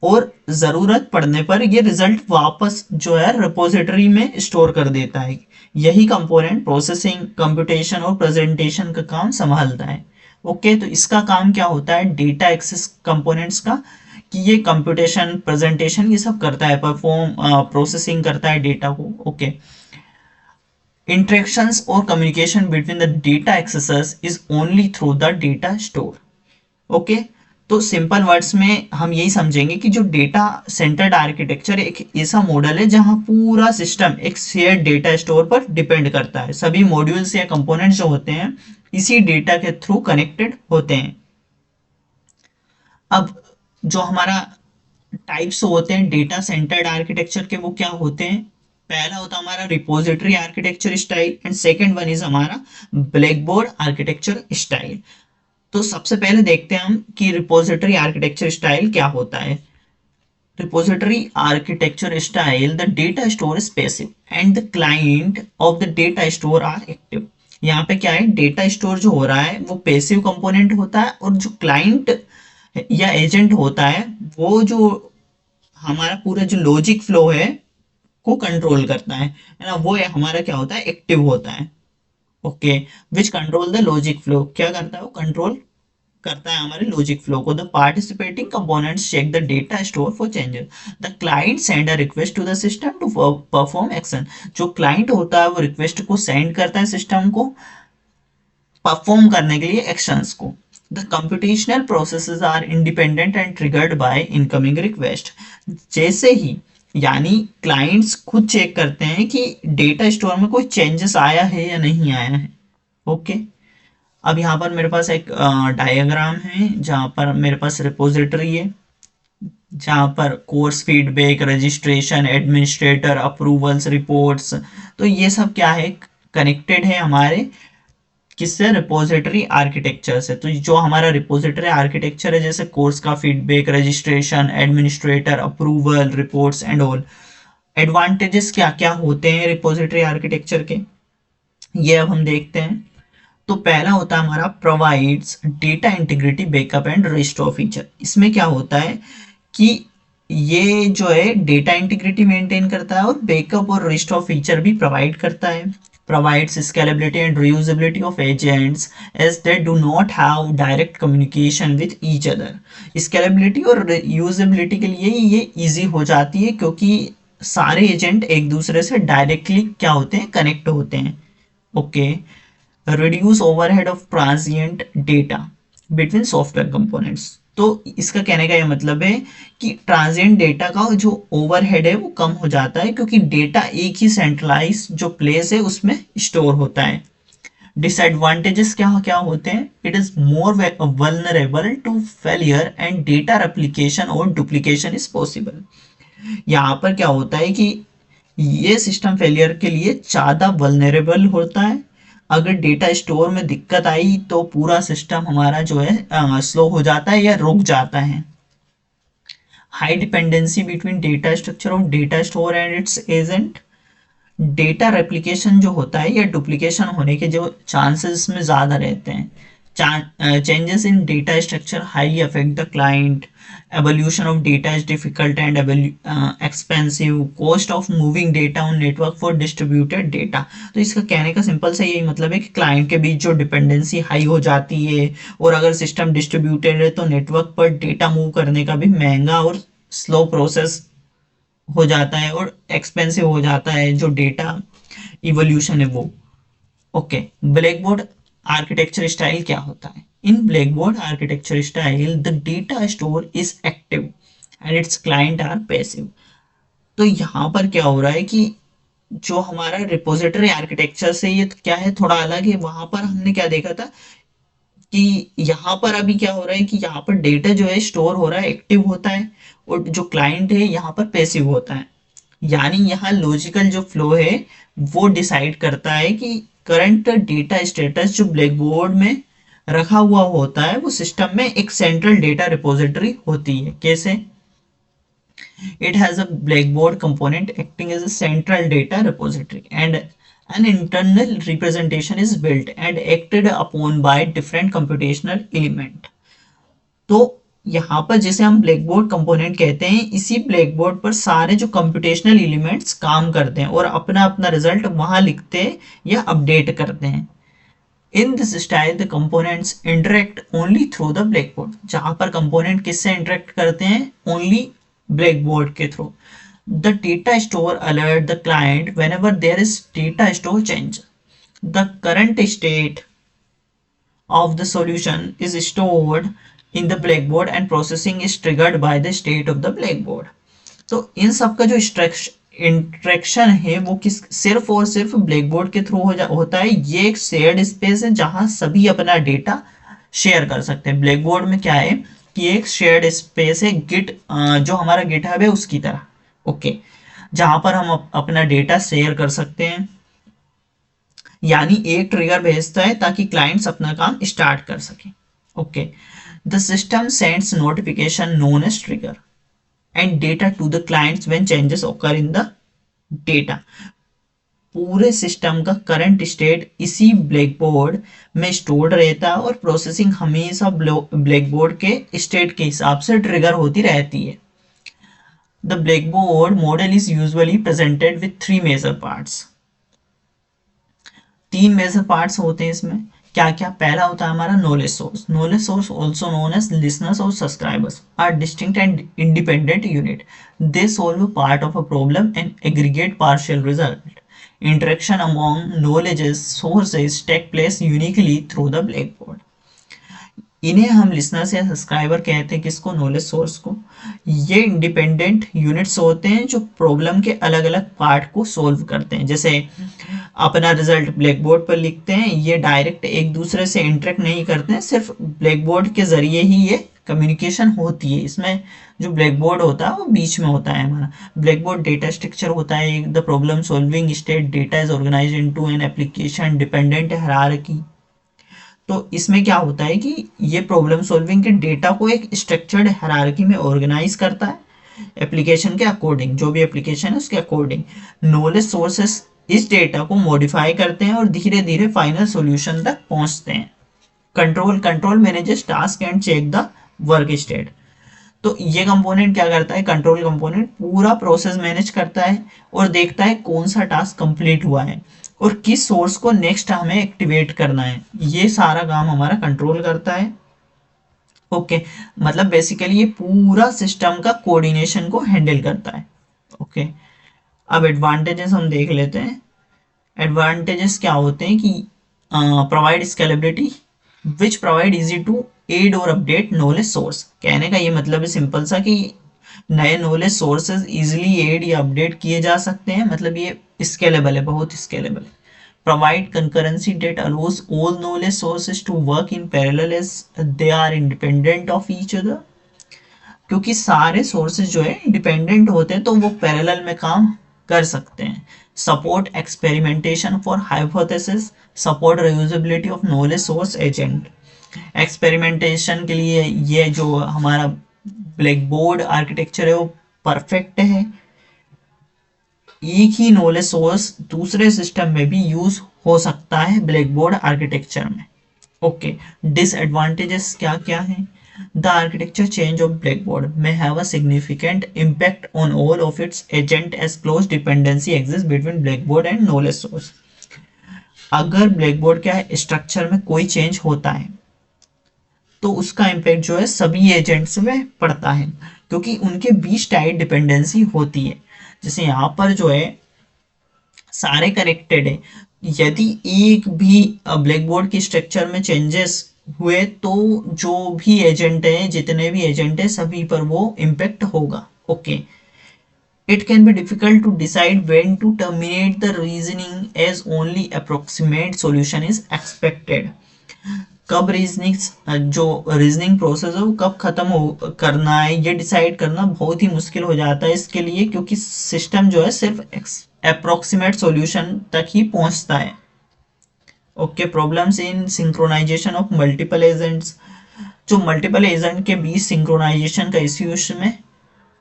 और जरूरत पड़ने पर ये रिजल्ट वापस जो है रिपोजिटरी में स्टोर कर देता है। यही कंपोनेंट प्रोसेसिंग, कंप्यूटेशन और प्रेजेंटेशन का काम संभालता है। ओके, तो इसका काम क्या होता है डेटा एक्सेस कंपोनेंट्स का, कि ये कंप्यूटेशन, प्रेजेंटेशन ये सब करता है, परफॉर्म प्रोसेसिंग करता है डेटा को। ओके, इंटरेक्शंस और communication between the data accessors is only through the data store. Okay, तो सिंपल वर्ड्स में हम यही समझेंगे कि जो डेटा सेंटर्ड आर्किटेक्चर एक ऐसा मॉडल है जहां पूरा सिस्टम एक शेयर्ड डेटा स्टोर पर डिपेंड करता है। सभी मॉड्यूल्स या कंपोनेंट्स जो होते हैं इसी डेटा के थ्रू कनेक्टेड होते हैं। अब जो हमारा टाइप्स होते हैं डेटा सेंटर्ड आर्किटेक्चर के, वो क्या होते हैं, पहला होता है हमारा repository architecture style and second one is हमारा ब्लैक बोर्ड आर्किटेक्चर स्टाइल। तो सबसे पहले देखते हैं हम कि रिपोजिटरी आर्किटेक्चर स्टाइल क्या होता है। Repository architecture style, the data store is passive and the client of the data store are active. यहाँ पे क्या है, डेटा स्टोर जो हो रहा है वो पैसिव कंपोनेंट होता है, और जो क्लाइंट या एजेंट होता है वो जो हमारा पूरा जो लॉजिक फ्लो है को कंट्रोल करता है ना, वो हमारा क्या होता है, एक्टिव होता है। Okay, which control the logic flow, क्या करता है वो, कंट्रोल करता है हमारे लॉजिक फ्लो को। The participating components check the data store for changes, the client send a request to the system to perform action. जो क्लाइंट होता है वो रिक्वेस्ट को सेंड करता है सिस्टम को परफॉर्म करने के लिए एक्शंस को। The computational processes are independent and triggered by incoming request. जैसे ही यानी क्लाइंट्स खुद चेक करते हैं कि डेटा स्टोर में कोई चेंजेस आया है या नहीं आया है। ओके, अब यहाँ पर मेरे पास एक डायग्राम है जहाँ पर मेरे पास रिपोजिटरी है, जहाँ पर course feedback, registration, administrator, approvals, reports, तो ये सब क्या है, कनेक्टेड है हमारे किससे, रिपोजिटरी आर्किटेक्चर से। तो जो हमारा रिपोजिटरी आर्किटेक्चर है, जैसे कोर्स का feedback, registration, administrator, approval, reports and all, advantages क्या क्या होते हैं रिपोजिटरी आर्किटेक्चर के, ये अब हम देखते हैं। तो पहला होता है हमारा provides data integrity backup and restore feature. इसमें क्या होता है कि ये जो है डेटा इंटीग्रिटी मेंटेन करता है और बैकअप और रिस्टोर फीचर भी प्रोवाइड करता है। provides scalability and reusability of agents as they do not have direct communication with each other। scalability और reusability के लिए ये easy हो जाती है क्योंकि सारे एजेंट एक दूसरे से डायरेक्टली क्या होते हैं, कनेक्ट होते हैं। Okay, reduce overhead of transient data between software components. तो इसका कहने का ये मतलब है कि ट्रांजिएंट डेटा का जो ओवरहेड है वो कम हो जाता है क्योंकि डेटा एक ही सेंट्रलाइज जो प्लेस है उसमें स्टोर होता है। डिसएडवांटेजेस क्या क्या होते हैं, it is more vulnerable to failure and data replication और डुप्लीकेशन इज पॉसिबल। यहाँ पर क्या होता है कि ये सिस्टम फेलियर के लिए ज़्यादा वल्नरेबल होता है। अगर डेटा स्टोर में दिक्कत आई तो पूरा सिस्टम हमारा जो है स्लो हो जाता है या रुक जाता है। High dependency between data structure of data store and it's agent. Data replication जो होता है या डुप्लीकेशन होने के जो चांसेस में ज़्यादा रहते हैं। Changes in data structure highly affect the client. Evolution of data is difficult and expensive. Cost of moving data on network for distributed data। तो इसका कहने का सिंपल सा यही मतलब है कि क्लाइंट के बीच जो डिपेंडेंसी हाई हो जाती है और अगर सिस्टम डिस्ट्रीब्यूटेड है तो नेटवर्क पर डेटा मूव करने का भी महंगा और स्लो प्रोसेस हो जाता है और एक्सपेंसिव हो जाता है जो डेटा इवोल्यूशन है वो। ओके, ब्लैकबोर्ड आर्किटेक्चर स्टाइल क्या होता है। In blackboard architecture style the data store is active and its client are passive. तो यहाँ पर क्या हो रहा है कि जो हमारा रिपोजिटरी आर्किटेक्चर से ये क्या है, थोड़ा अलग है। वहां पर हमने क्या देखा था कि यहाँ पर अभी क्या हो रहा है कि यहाँ पर डेटा जो है स्टोर हो रहा है, एक्टिव होता है, और जो क्लाइंट है यहाँ पर पैसिव होता है। यानी यहाँ लॉजिकल जो फ्लो है वो डिसाइड करता है कि करंट डेटा स्टेटस जो ब्लैकबोर्ड में रखा हुआ होता है वो सिस्टम में एक सेंट्रल डेटा रिपोजिटरी होती है। कैसे, it has a blackboard component acting as a central data repository and an internal representation is built and acted upon by different computational element। तो यहाँ पर जिसे हम ब्लैकबोर्ड कंपोनेंट कहते हैं, इसी ब्लैकबोर्ड पर सारे जो कंप्यूटेशनल एलिमेंट्स काम करते हैं और अपना अपना रिजल्ट वहां लिखते हैं या अपडेट करते हैं। In this style the components interact only through the blackboard. जहां पर कंपोनेंट किससे इंटरेक्ट करते हैं, ओनली ब्लैकबोर्ड के through. The data store alert the client whenever there is data store change। the current state of the solution is stored in the blackboard and processing is triggered by the state of the blackboard। तो इन सब का जो interaction है वो किस, सिर्फ और सिर्फ ब्लैकबोर्ड के थ्रू होता है। ये एक शेयर्ड स्पेस है जहां सभी अपना डेटा शेयर कर सकते हैं। ब्लैकबोर्ड में क्या है कि एक शेयर्ड स्पेस है, गिट जो हमारा गिटहब है उसकी तरह। ओके, जहां पर हम अपना डेटा शेयर कर सकते हैं। यानी एक ट्रिगर भेजता है ताकि क्लाइंट्स अपना काम स्टार्ट कर सके। Okay, the system sends notification known as trigger and data to the clients when changes occur in the data. पूरे सिस्टम का करंट स्टेट इसी ब्लैकबोर्ड में स्टोर्ड रहता है और प्रोसेसिंग हमेशा ब्लैकबोर्ड के स्टेट के हिसाब से ट्रिगर होती रहती है। The blackboard model is usually presented with 3 major parts. 3 major parts होते हैं इसमें। क्या क्या, पहला होता है हमारा knowledge source. Knowledge source also known as listeners और subscribers are distinct and independent unit. They solve part of a problem and aggregate partial result. Interaction among knowledge sources take place uniquely through the blackboard। इन्हें हम listeners या subscriber कहते हैं, किसको? Knowledge source को। ये independent units होते हैं जो प्रॉब्लम के अलग अलग पार्ट को सोल्व करते हैं। जैसे अपना रिजल्ट ब्लैक बोर्ड पर लिखते हैं, ये डायरेक्ट एक दूसरे से इंटरेक्ट नहीं करते हैं, सिर्फ ब्लैक बोर्ड के जरिए ही ये कम्युनिकेशन होती है। इसमें जो ब्लैक बोर्ड होता है वो बीच में होता है हमारा। ब्लैक बोर्ड डेटा स्ट्रक्चर होता है, the problem solving state, data is organised into an application dependent hierarchy. तो इसमें क्या होता है कि ये प्रॉब्लम सॉल्विंग के डेटा को एक स्ट्रक्चर्ड हायरार्की में ऑर्गेनाइज करता है एप्लीकेशन के अकॉर्डिंग, जो भी एप्लीकेशन है उसके अकॉर्डिंग। नॉलेज सोर्सेस इस डेटा को मॉडिफाई करते हैं और धीरे धीरे फाइनल सॉल्यूशन तक पहुंचते हैं। Control manages task and check the work state. तो ये कंपोनेंट क्या करता है? कंट्रोल कंपोनेंट पूरा प्रोसेस मैनेज करता है और देखता है कौन सा टास्क कंप्लीट हुआ है और किस सोर्स को नेक्स्ट हमें एक्टिवेट करना है। ये सारा काम हमारा कंट्रोल करता है। ओके, मतलब बेसिकली ये पूरा सिस्टम का कोऑर्डिनेशन को हैंडल करता है। ओके, अब एडवांटेजेस हम देख लेते हैं। एडवांटेजेस क्या होते हैं कि provide scalability which provide easy to add और अपडेट नॉलेज सोर्स। कहने का ये मतलब है सिंपल सा कि नए नॉलेज सोर्सेज इजीली एड या अपडेट किए जा सकते हैं, मतलब ये स्केलेबल है, बहुत स्केलेबल है। Provide concurrency that allows all knowledge sources to work in parallel as they are independent of each other. क्योंकि सारे सोर्सेज जो है इंडिपेंडेंट होते हैं तो वो पैरेलल में काम कर सकते हैं। Support experimentation for hypothesis, support reusability of knowledge source agent. Experimentation के लिए ये जो हमारा ब्लैक बोर्ड आर्किटेक्चर है वो परफेक्ट है। एक ही नॉलेज सोर्स दूसरे सिस्टम में भी यूज हो सकता है ब्लैक बोर्ड आर्किटेक्चर में। ओके, डिसएडवांटेजेस क्या क्या है? The architecture change of blackboard may have a significant impact on all of its agent as close dependency exists between blackboard and knowledge source। अगर ब्लैकबोर्ड क्या है स्ट्रक्चर में कोई change होता है तो उसका इम्पैक्ट जो है सभी एजेंट्स में पड़ता है, क्योंकि उनके बीच टाइट डिपेंडेंसी होती है। जैसे यहाँ पर जो है सारे कनेक्टेड है, यदि एक भी ब्लैक बोर्ड की स्ट्रक्चर में चेंजेस हुए तो जो भी एजेंट है, जितने भी एजेंट है सभी पर वो इम्पेक्ट होगा। Okay, it can be difficult to decide when to terminate the reasoning as only approximate solution is expected. कब रीजनिंग जो रीजनिंग प्रोसेस है वो कब खत्म हो करना है ये डिसाइड करना बहुत ही मुश्किल हो जाता है इसके लिए, क्योंकि सिस्टम जो है सिर्फ अप्रोक्सीमेट सॉल्यूशन तक ही पहुंचता है। Okay, problems in synchronization of multiple agents. जो मल्टीपल एजेंट के बीच सिंक्रोनाइजेशन का इश्यू इसमें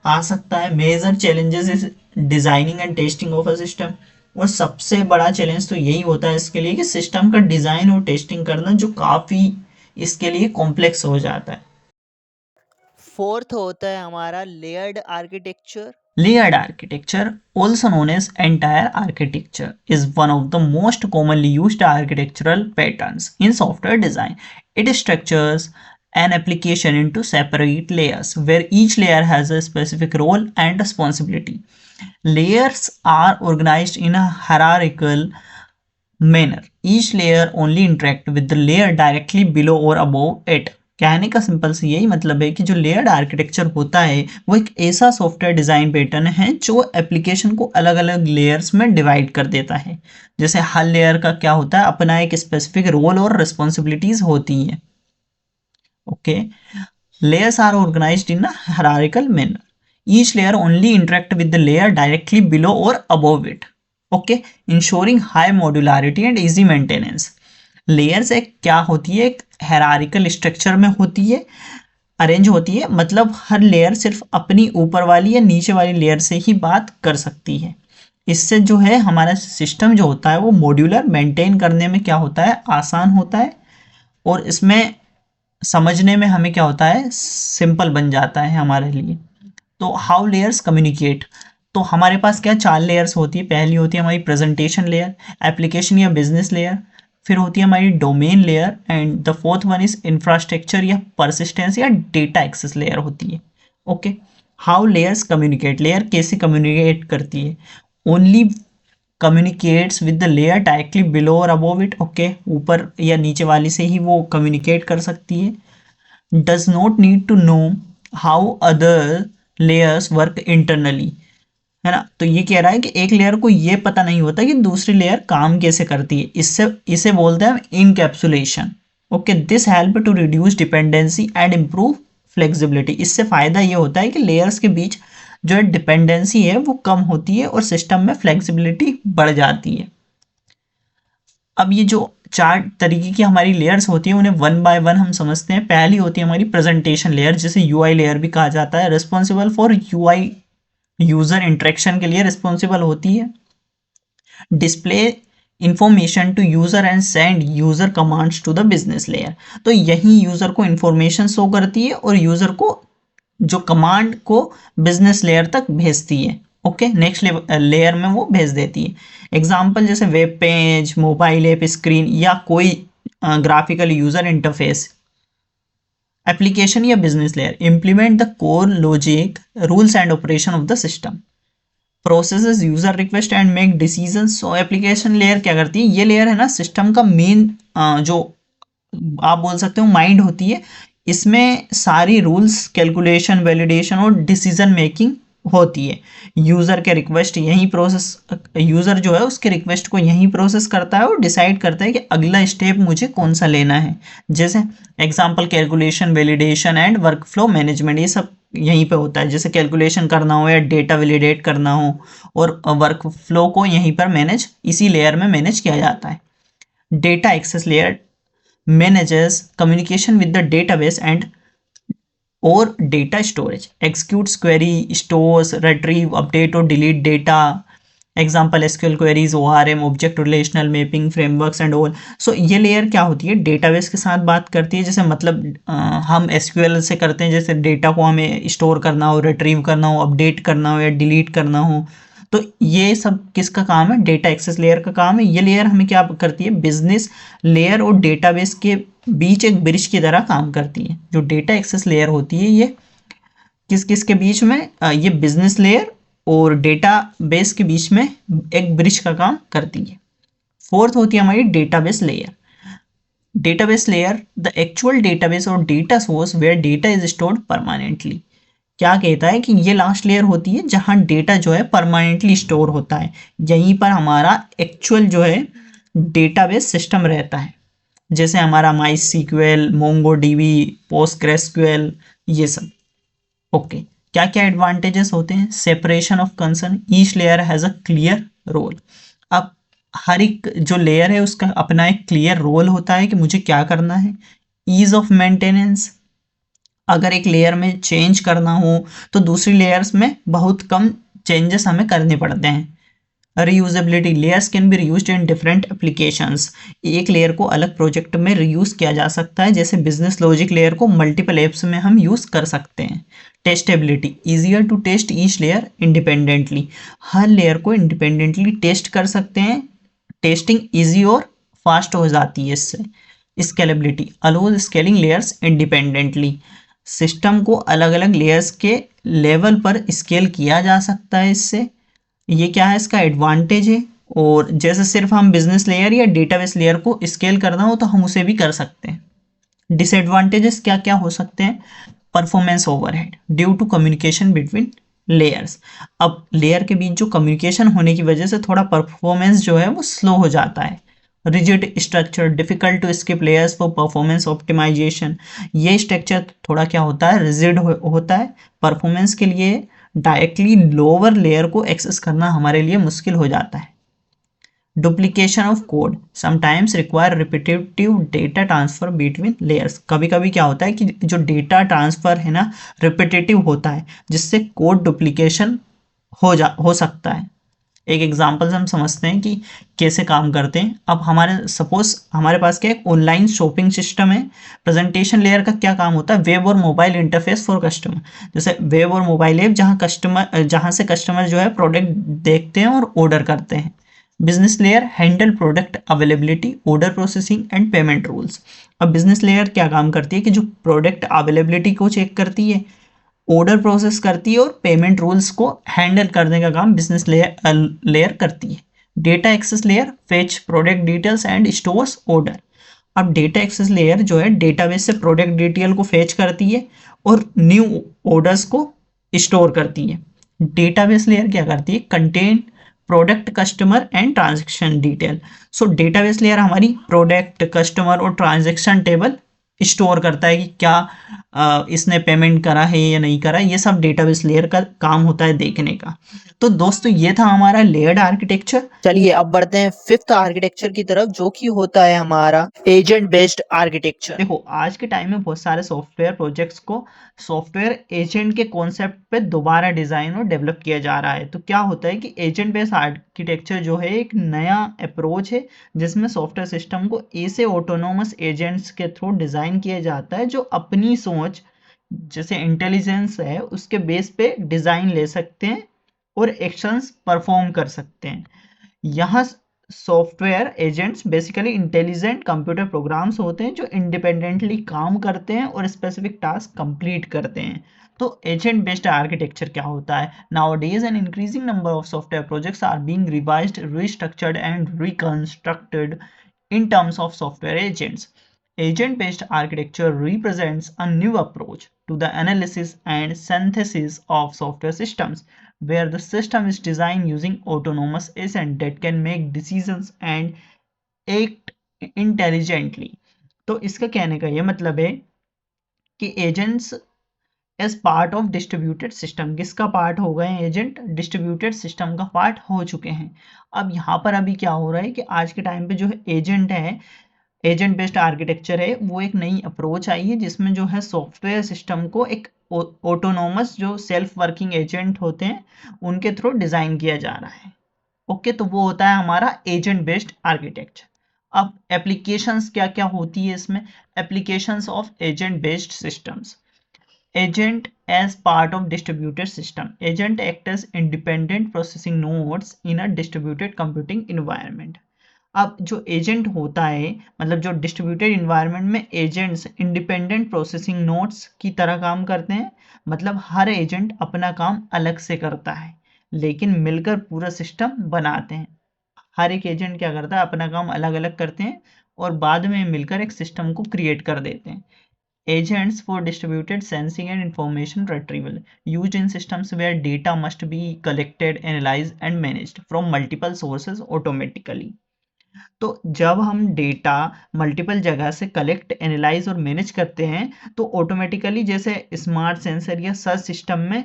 आ सकता है। Major challenges is designing and testing of a system. और सबसे बड़ा चैलेंज तो यही होता है इसके लिए कि सिस्टम का डिजाइन और टेस्टिंग करना जो काफी इसके लिए कॉम्प्लेक्स हो जाता है। फोर्थ होता है हमारा layered architecture. Layered architecture, also known as entire architecture, is one of the most commonly used architectural patterns in software design. It structures an application into separate layers where each layer has a specific role and responsibility. Layers are organized in a hierarchical manner. Each layer only interact with the layer directly below or above it. कहने का simple से यही मतलब है कि जो layered architecture होता है वो एक ऐसा सॉफ्टवेयर डिजाइन पैटर्न है जो एप्लीकेशन को अलग अलग लेयर्स में डिवाइड कर देता है। जैसे हर लेयर का क्या होता है अपना एक स्पेसिफिक रोल और रिस्पॉन्सिबिलिटीज होती है। Okay, layers are organized in a hierarchical manner. Each layer only interact with the layer directly below or above it. Okay, ensuring high modularity and easy maintenance. Layers एक क्या होती है? एक hierarchical structure में होती है, अरेंज होती है, मतलब हर लेयर सिर्फ अपनी ऊपर वाली या नीचे वाली लेयर से ही बात कर सकती है। इससे जो है हमारा सिस्टम जो होता है वो मॉड्यूलर मेंटेन करने में क्या होता है आसान होता है और इसमें समझने में हमें क्या होता है सिंपल बन जाता है हमारे लिए। तो हाउ लेयर्स कम्युनिकेट, तो हमारे पास क्या चार लेयर्स होती है। पहली होती है हमारी प्रेजेंटेशन लेयर, एप्लीकेशन या बिजनेस लेयर, फिर होती है हमारी domain layer and the fourth one is infrastructure या परसिस्टेंस या डेटा एक्सेस लेयर होती है। Okay, how layers communicate, layer कैसे कम्युनिकेट करती है? Only communicates with the layer directly below और अबोव इट। ओके, ऊपर या नीचे वाली से ही वो कम्युनिकेट कर सकती है। Does not need to know how other layers work internally, है ना। तो ये कह रहा है कि एक लेयर को ये पता नहीं होता कि दूसरी लेयर काम कैसे करती है, इससे इसे बोलते हैं encapsulation. Okay, this help to reduce dependency and improve flexibility. इससे फायदा ये होता है कि लेयर्स के बीच जो है डिपेंडेंसी है वो कम होती है और सिस्टम में फ्लेक्सिबिलिटी बढ़ जाती है। अब ये जो चार तरीके की हमारी लेयर्स होती है उन्हें वन बाय वन हम समझते हैं। पहली होती है हमारी प्रेजेंटेशन लेयर, जिसे यूआई लेयर भी कहा जाता है, responsible for UI, user interaction के लिए रिस्पॉन्सिबल होती है। Display information to user and send user commands to the business layer. तो यही यूजर को इंफॉर्मेशन शो करती है और यूजर को जो कमांड को बिजनेस लेयर तक भेजती है। ओके, नेक्स्ट लेयर में वो भेज देती है। एग्जाम्पल जैसे web page, mobile app screen या कोई ग्राफिकल यूजर इंटरफेस एप्लीकेशन या business layer implement the core logic, rules and operation of the system, processes user request and make decision. So application layer क्या करती है, ये layer है ना system का मेन जो आप बोल सकते हो माइंड होती है। इसमें सारी रूल्स, कैलकुलेशन, वैलिडेशन और डिसीजन मेकिंग होती है। यूज़र के रिक्वेस्ट यही प्रोसेस, यूज़र जो है उसके रिक्वेस्ट को यही प्रोसेस करता है और डिसाइड करता है कि अगला स्टेप मुझे कौन सा लेना है। जैसे example calculation, validation and workflow management, ये सब यहीं पे होता है। जैसे कैलकुलेशन करना हो या डेटा वैलिडेट करना हो, और वर्क फ्लो को यहीं पर मैनेज, इसी लेयर में मैनेज किया जाता है। Data access layer manages communication with the database and or data storage, executes query, stores, retrieve, update or delete data, example SQL queries, ORM, object relational mapping frameworks and all. So ये layer क्या होती है, database के साथ बात करती है। जैसे मतलब हम एसक्यूएल से करते हैं, जैसे डेटा को हमें स्टोर करना हो, रिट्रीव करना हो, अपडेट करना हो या डिलीट करना हो, तो ये सब किसका काम है, डेटा एक्सेस लेयर का काम है। ये लेयर हमें क्या करती है, बिजनेस लेयर और डेटाबेस के बीच एक ब्रिज की तरह काम करती है। जो डेटा एक्सेस लेयर होती है ये किस किस के बीच में, ये बिजनेस लेयर और डेटा बेस के बीच में एक ब्रिज का काम करती है। फोर्थ होती है हमारी database layer. Database layer the actual database और data source where data is stored permanently. क्या कहता है कि ये लास्ट लेयर होती है जहां डेटा जो है परमानेंटली स्टोर होता है। यहीं पर हमारा एक्चुअल जो है डेटाबेस सिस्टम रहता है। जैसे हमारा MySQL, MongoDB, PostgreSQL, ये सब। ओके, क्या क्या एडवांटेजेस होते हैं, separation of concern, each layer has a clear role. अब हर एक जो लेयर है उसका अपना एक क्लियर रोल होता है कि मुझे क्या करना है। ईज ऑफ मेंटेनेंस, अगर एक लेयर में चेंज करना हो तो दूसरी लेयर्स में बहुत कम चेंजेस हमें करने पड़ते हैं। Reusability, layers can be reused in different applications, एक लेयर को अलग प्रोजेक्ट में रीयूज किया जा सकता है। जैसे बिजनेस लॉजिक लेयर को मल्टीपल एप्स में हम यूज कर सकते हैं। Testability, easier to test each layer independently, हर लेयर को इंडिपेंडेंटली टेस्ट कर सकते हैं। टेस्टिंग इजी और फास्ट हो जाती है इससे। Scalability, allows scaling layers independently, system को अलग अलग लेयर्स के लेवल पर स्केल किया जा सकता है इससे। ये क्या है, इसका एडवांटेज है। और जैसे सिर्फ हम बिजनेस लेयर या डेटाबेस लेयर को स्केल करना हो तो हम उसे भी कर सकते हैं। डिसएडवांटेजेस क्या क्या हो सकते हैं, performance overhead due to communication between layers, अब लेयर के बीच जो कम्युनिकेशन होने की वजह से थोड़ा परफॉर्मेंस जो है वो स्लो हो जाता है। Rigid structure, difficult to skip layers for performance optimization, ये स्ट्रक्चर थोड़ा क्या होता है, रिजिड होता है। परफॉर्मेंस के लिए डायरेक्टली लोअर लेयर को एक्सेस करना हमारे लिए मुश्किल हो जाता है। Duplication of code, sometimes require repetitive data transfer between layers, कभी कभी क्या होता है कि जो डेटा ट्रांसफर है ना रिपीटेटिव होता है, जिससे कोड डुप्लीकेशन हो सकता है। एक एग्जांपल से हम समझते हैं कि कैसे काम करते हैं। अब हमारे सपोज हमारे पास क्या एक ऑनलाइन शॉपिंग सिस्टम है। प्रेजेंटेशन लेयर का क्या काम होता है, वेब और मोबाइल इंटरफेस फॉर कस्टमर, जैसे वेब और मोबाइल ऐप जहां से कस्टमर जो है प्रोडक्ट देखते हैं और ऑर्डर करते हैं। Business layer handle product availability, order processing and payment rules. अब बिजनेस लेयर क्या काम करती है कि जो प्रोडक्ट अवेलेबिलिटी को चेक करती है, ऑर्डर प्रोसेस करती है और पेमेंट रूल्स को हैंडल करने का काम बिजनेस लेयर करती है। Data access layer fetch product details and stores order, अब डेटा एक्सेस लेयर जो है डेटाबेस से प्रोडक्ट डिटेल को फेच करती है और न्यू ऑर्डर्स को स्टोर करती है। डेटाबेस लेयर क्या करती है, contain product customer and transaction detail. So database layer हमारी प्रोडक्ट कस्टमर और ट्रांजैक्शन टेबल स्टोर करता है कि क्या इसने पेमेंट करा है या नहीं करा, ये सब डेटाबेस लेयर का काम होता है देखने का। तो दोस्तों ये था हमारा लेयर्ड आर्किटेक्चर। चलिए अब बढ़ते हैं फिफ्थ आर्किटेक्चर की तरफ, जो कि होता है हमारा एजेंट बेस्ड आर्किटेक्चर। देखो आज के टाइम में बहुत सारे सॉफ्टवेयर प्रोजेक्ट्स को सॉफ्टवेयर एजेंट के कॉन्सेप्ट पे दोबारा डिजाइन और डेवलप किया जा रहा है। तो क्या होता है कि एजेंट बेस्ड आर्किटेक्चर जो है एक नया अप्रोच है जिसमें सॉफ्टवेयर सिस्टम को ऐसे ऑटोनोमस एजेंट्स के थ्रू डिजाइन किया जाता है जो अपनी सोच जैसे इंटेलिजेंस है उसके बेस पे डिजाइन ले सकते हैं और एक्शंस परफॉर्म कर सकते हैं। यहाँ software agents basically intelligent computer programs होते हैं जो इंडिपेंडेंटली काम करते हैं और स्पेसिफिक टास्क कंप्लीट करते हैं। तो एजेंट बेस्ड आर्किटेक्चर क्या होता है? Nowadays an increasing number of software projects are being revised, restructured and reconstructed in terms of software agents. Agent-based architecture represents a new approach to the analysis and synthesis of software systems, where the system is designed using autonomous agents that can make decisions and act intelligently. तो इसका कहने का ये मतलब है कि agents as part of distributed system, किसका part हो गए एजेंट? डिस्ट्रीब्यूटेड सिस्टम का पार्ट हो चुके हैं। अब यहाँ पर अभी क्या हो रहा है कि आज के टाइम पे जो एजेंट है, एजेंट बेस्ड आर्किटेक्चर है, वो एक नई अप्रोच आई है जिसमें जो है सॉफ्टवेयर सिस्टम को एक ऑटोनोमस जो सेल्फ वर्किंग एजेंट होते हैं उनके थ्रू डिजाइन किया जा रहा है। ओके, तो वो होता है हमारा एजेंट बेस्ड आर्किटेक्चर। अब एप्लीकेशंस क्या क्या होती है इसमें? Applications of agent based systems. Agent as part of distributed system. Agent act as independent processing nodes in a distributed computing environment. अब जो एजेंट होता है मतलब जो डिस्ट्रीब्यूटेड इन्वायरमेंट में एजेंट्स इंडिपेंडेंट प्रोसेसिंग नोड्स की तरह काम करते हैं। मतलब हर एजेंट अपना काम अलग से करता है लेकिन मिलकर पूरा सिस्टम बनाते हैं। हर एक एजेंट क्या करता है, अपना काम अलग अलग करते हैं और बाद में मिलकर एक सिस्टम को क्रिएट कर देते हैं। Agents for distributed sensing and information retrieval used in systems where data must be collected, analyzed and managed from multiple sources automatically. तो जब हम डेटा मल्टीपल जगह से कलेक्ट, एनालाइज और मैनेज करते हैं तो ऑटोमेटिकली जैसे स्मार्ट सेंसर या सर्च सिस्टम में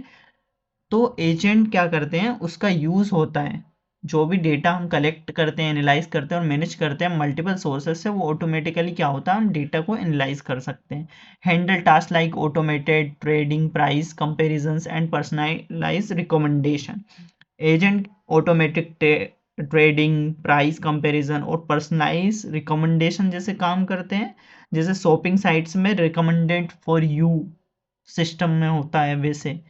तो एजेंट क्या करते हैं, उसका यूज होता है। जो भी डेटा हम कलेक्ट करते हैं, एनालाइज करते हैं और मैनेज करते हैं मल्टीपल सोर्सेज से, वो ऑटोमेटिकली क्या होता है, हम डेटा को एनालाइज कर सकते हैं। Handle task like automated trading, price comparisons and personalise recommendation. Agent automatic trading, price comparison और पर्सनलाइज रिकमेंडेशन जैसे काम करते हैं, जैसे शॉपिंग साइट्स में रिकमेंडेड फॉर यू सिस्टम में होता है वैसे।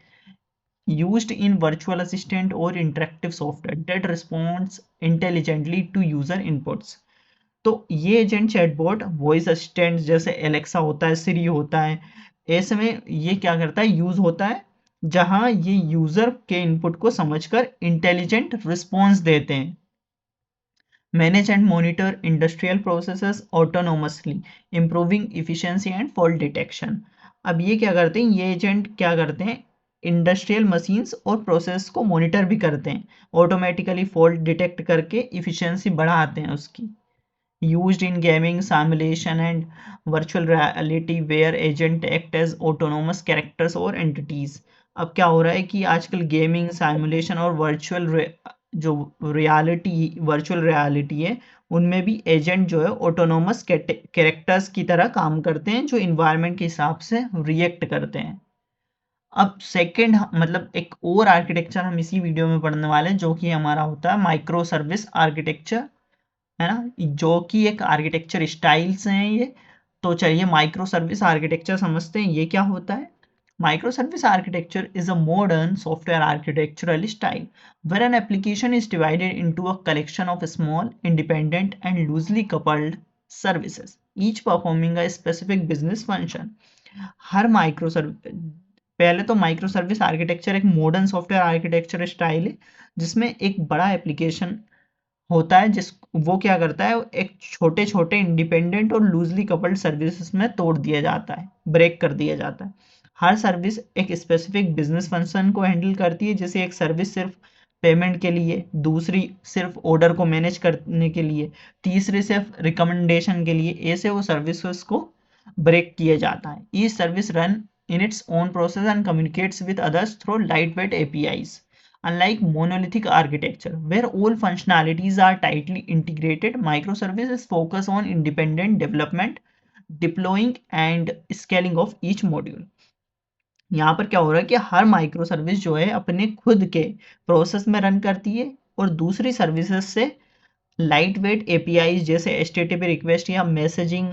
Used in virtual assistant or interactive software that responds intelligently to user inputs. तो ये एजेंट चैटबॉट वॉइस असिस्टेंट जैसे एलेक्सा होता है, सिरी होता है, ऐसे में ये क्या करता है, यूज होता है जहां ये यूजर के इनपुट को समझकर इंटेलिजेंट रिस्पॉन्स देते हैं। Manage and monitor industrial processes autonomously, improving efficiency and fault detection. अब ये क्या करते हैं, ये एजेंट क्या करते हैं, इंडस्ट्रियल मशीन्स और प्रोसेस को मॉनिटर भी करते हैं, ऑटोमेटिकली फॉल्ट डिटेक्ट करके इफिशिएंसी बढ़ाते हैं उसकी। Used in gaming, simulation and virtual reality where agent act as autonomous characters और एंटिटीज। अब क्या हो रहा है कि आजकल गेमिंग, सिमुलेशन और जो वर्चुअल रियलिटी है उनमें भी एजेंट जो है ऑटोनोमस कैरेक्टर्स की तरह काम करते हैं जो इन्वायरमेंट के हिसाब से रिएक्ट करते हैं। अब सेकंड मतलब एक और आर्किटेक्चर हम इसी वीडियो में पढ़ने वाले हैं जो कि हमारा होता है माइक्रो सर्विस आर्किटेक्चर, है ना, जो कि एक आर्किटेक्चर स्टाइल्स हैं ये। तो चलिए माइक्रो सर्विस आर्किटेक्चर समझते हैं ये क्या होता है। Micro service architecture is a modern software architectural style where an application is divided into a collection of small, independent and loosely coupled services, each performing a specific business function. Her micro service, पहले तो micro service architecture एक modern software architecture style है जिसमें एक बड़ा application होता है, जिस वो क्या करता है, एक छोटे छोटे इंडिपेंडेंट और लूजली कपल्ड सर्विसेज में तोड़ दिया जाता है, ब्रेक कर दिया जाता है। हर सर्विस एक स्पेसिफिक बिजनेस फंक्शन को हैंडल करती है, जैसे एक सर्विस सिर्फ पेमेंट के लिए, दूसरी सिर्फ ऑर्डर को मैनेज करने के लिए, तीसरी सिर्फ रिकमेंडेशन के लिए। ऐसे वो सर्विसेज को ब्रेक किया जाता है। Each service run in its own process and communicates with others through lightweight APIs. Unlike monolithic architecture, where all functionalities are tightly integrated, microservices focus on independent development, deploying, and scaling of each module. यहाँ पर क्या हो रहा है कि हर micro service जो है अपने खुद के प्रोसेस में रन करती है और दूसरी सर्विसेज से लाइट वेट एपीआई जैसे एचटीटीपी रिक्वेस्ट या मैसेजिंग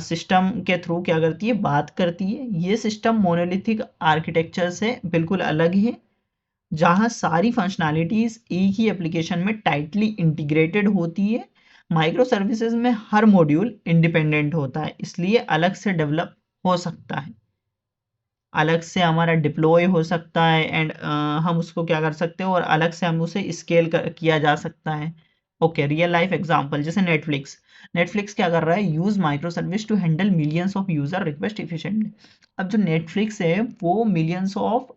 सिस्टम के थ्रू क्या करती है, बात करती है। ये सिस्टम मोनोलिथिक आर्किटेक्चर से बिल्कुल अलग है, जहाँ सारी फंक्शनैलिटीज एक ही एप्लीकेशन में टाइटली इंटीग्रेटेड होती है। माइक्रो सर्विसेज में हर मॉड्यूल इंडिपेंडेंट होता है, इसलिए अलग से डेवलप हो सकता है, अलग से हमारा डिप्लॉय हो सकता है, एंड हम उसको क्या कर सकते हैं और अलग से हम उसे स्केल किया जा सकता है। ओके, रियल लाइफ एग्जांपल जैसे नेटफ्लिक्स। नेटफ्लिक्स क्या कर रहा है, use micro service to handle millions of user request efficiently. अब जो नेटफ्लिक्स है वो मिलियंस ऑफ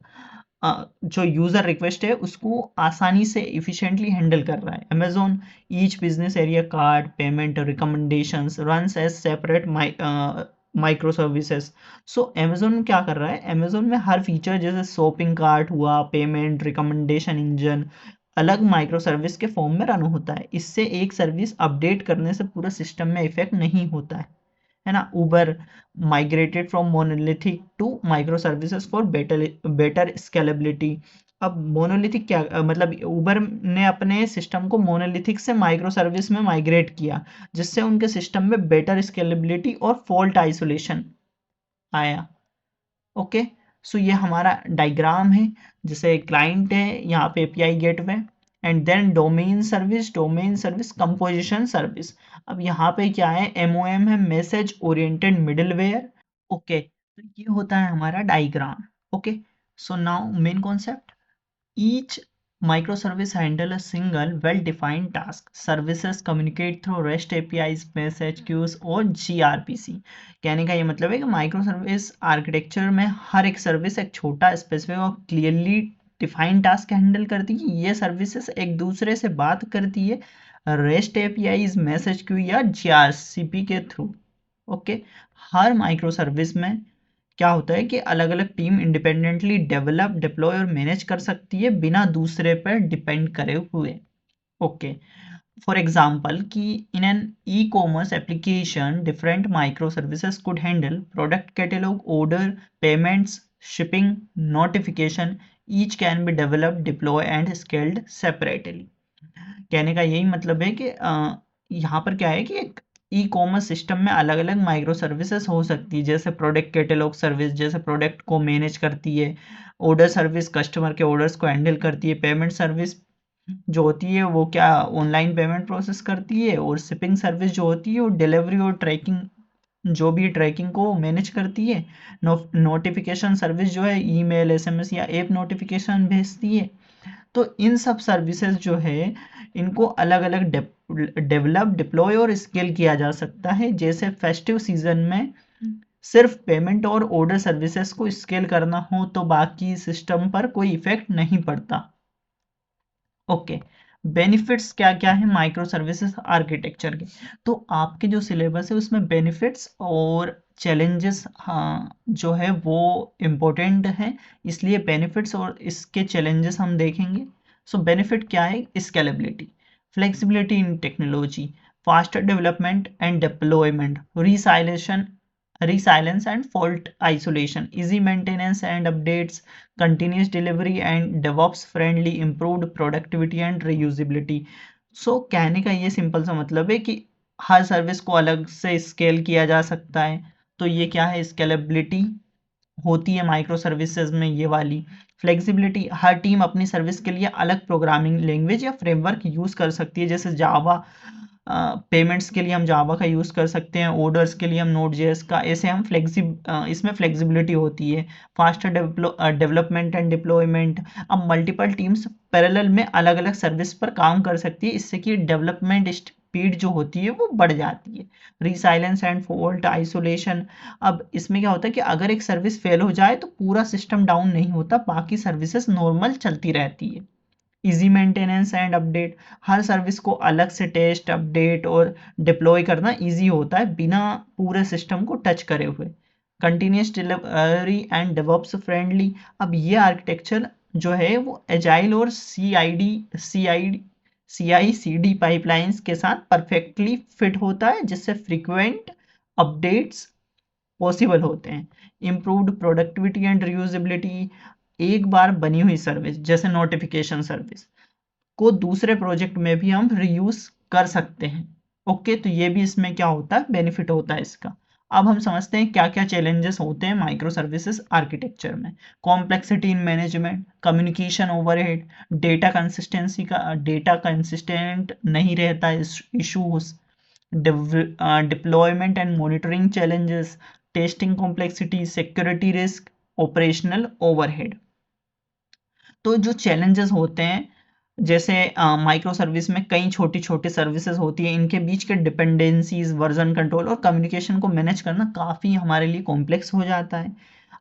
जो यूजर रिक्वेस्ट है उसको आसानी से इफिशिएंटली हैंडल कर रहा है। Amazon each business area card payment recommendations runs as separate micro services. So Amazon क्या कर रहा है, अमेजोन में हर फीचर जैसे शॉपिंग कार्ट हुआ, पेमेंट, रिकमेंडेशन इंजन अलग माइक्रो सर्विस के फॉर्म में रन होता है। इससे एक सर्विस अपडेट करने से पूरा सिस्टम में इफेक्ट नहीं होता है ना। Uber migrated from monolithic to micro services for better better scalability. अब मोनोलिथिक क्या मतलब उबर ने अपने सिस्टम को मोनोलिथिक से माइक्रो सर्विस में माइग्रेट किया, जिससे उनके सिस्टम में बेटर स्केलेबिलिटी और फॉल्ट आइसोलेशन आया। ओके, सो ये हमारा डायग्राम है, जैसे क्लाइंट है, यहाँ पे API gateway, and then domain service composition service. अब यहाँ पे क्या है, एमओएम है, मैसेज ओरिएंटेड मिडलवेयर। ओके, तो ये होता है हमारा diagram. Okay, so now main concept. Each microservice handle a single well-defined task. Services communicate through REST APIs, message queues और gRPC। कहने का ये मतलब है कि माइक्रो सर्विस आर्किटेक्चर में हर एक सर्विस एक छोटा स्पेसिफिक और क्लियरली डिफाइंड टास्क हैंडल करती है। ये सर्विसेज एक दूसरे से बात करती है रेस्ट एपीआईज, मैसेज क्यू या जीआरसीपी के थ्रू। ओके, हर माइक्रो सर्विस में क्या होता है कि अलग अलग टीम इंडिपेंडेंटली डेवलप, डिप्लॉय और मैनेज कर सकती है बिना दूसरे पर डिपेंड करे हुए। ओके, फॉर एग्जाम्पल कि in an e commerce application different micro services could handle product catalogue, order, payments, shipping, notification. Each can be develop, deploy and scaled separately. कहने का यही मतलब है कि यहाँ पर क्या है कि एक ई कॉमर्स सिस्टम में अलग अलग माइक्रो सर्विसेज हो सकती है, जैसे प्रोडक्ट कैटेलॉग सर्विस जैसे प्रोडक्ट को मैनेज करती है, ऑर्डर सर्विस कस्टमर के ऑर्डर्स को हैंडल करती है, पेमेंट सर्विस जो होती है वो क्या ऑनलाइन पेमेंट प्रोसेस करती है, और शिपिंग सर्विस जो होती है वो डिलीवरी और ट्रैकिंग जो भी ट्रैकिंग को मैनेज करती है। नोटिफिकेशन सर्विस जो है ईमेल, एसएमएस या ऐप नोटिफिकेशन भेजती है। तो इन सब सर्विसेज जो है इनको अलग अलग डेवलप, डिप्लॉय और स्केल किया जा सकता है। जैसे फेस्टिव सीजन में सिर्फ पेमेंट और ऑर्डर सर्विसेज को स्केल करना हो तो बाकी सिस्टम पर कोई इफेक्ट नहीं पड़ता। ओके, बेनिफिट्स क्या क्या है माइक्रो सर्विसेज आर्किटेक्चर के। तो आपके जो सिलेबस है उसमें बेनिफिट्स और चैलेंजेस हाँ जो है वो इम्पोर्टेंट है, इसलिए बेनिफिट्स और इसके चैलेंजेस हम देखेंगे। सो बेनिफिट क्या है, scalability, flexibility in technology, faster development and deployment, resilience and fault isolation, easy maintenance and updates, continuous delivery and DevOps friendly, improved productivity and reusability। सो कहने का ये सिंपल सा मतलब है कि हर सर्विस को अलग से स्केल किया जा सकता है। तो ये क्या है, स्केलेबिलिटी होती है माइक्रो सर्विसेज में ये वाली। फ्लेक्सिबिलिटी, हर टीम अपनी सर्विस के लिए अलग प्रोग्रामिंग लैंग्वेज या फ्रेमवर्क यूज कर सकती है, जैसे जावा पेमेंट्स के लिए हम जावा का यूज़ कर सकते हैं, ऑर्डर्स के लिए हम नोड जेएस का, ऐसे हम इसमें फ्लेक्सिबिलिटी होती है, फास्टर डेवलपमेंट एंड डिप्लॉयमेंट। अब मल्टीपल टीम्स पैरेलल में अलग अलग सर्विस पर काम कर सकती है, इससे कि डेवलपमेंट स्पीड जो होती है वो बढ़ जाती है। Resilience and fault isolation. अब इसमें क्या होता है कि अगर एक सर्विस फेल हो जाए तो पूरा सिस्टम डाउन नहीं होता, बाकी सर्विसेज नॉर्मल चलती रहती है। Easy maintenance and update. Her service को अलग से टेस्ट, अपडेट और डिप्लॉय करना इजी होता है बिना पूरे सिस्टम को टच करे हुए। Continuous delivery and DevOps friendly. अब ये आर्किटेक्चर जो है वो एजाइल और CI/CD पाइपलाइंस के साथ परफेक्टली फिट होता है, जिससे फ्रीक्वेंट अपडेट्स पॉसिबल होते हैं। Improved productivity and reusability. एक बार बनी हुई सर्विस जैसे नोटिफिकेशन सर्विस को दूसरे प्रोजेक्ट में भी हम रीयूज कर सकते हैं। ओके, तो ये भी इसमें क्या होता है, बेनिफिट होता है इसका। अब हम समझते हैं क्या क्या चैलेंजेस होते हैं माइक्रो सर्विसेज आर्किटेक्चर में। Complexity in management, communication overhead, data consistent नहीं रहता, issues, deployment and monitoring challenges, testing complexity, security risk, operational overhead. तो जो चैलेंजेस होते हैं, जैसे माइक्रो सर्विस में कई छोटी छोटी सर्विसेज होती है, इनके बीच के डिपेंडेंसीज, वर्जन कंट्रोल और कम्युनिकेशन को मैनेज करना काफ़ी हमारे लिए कॉम्प्लेक्स हो जाता है।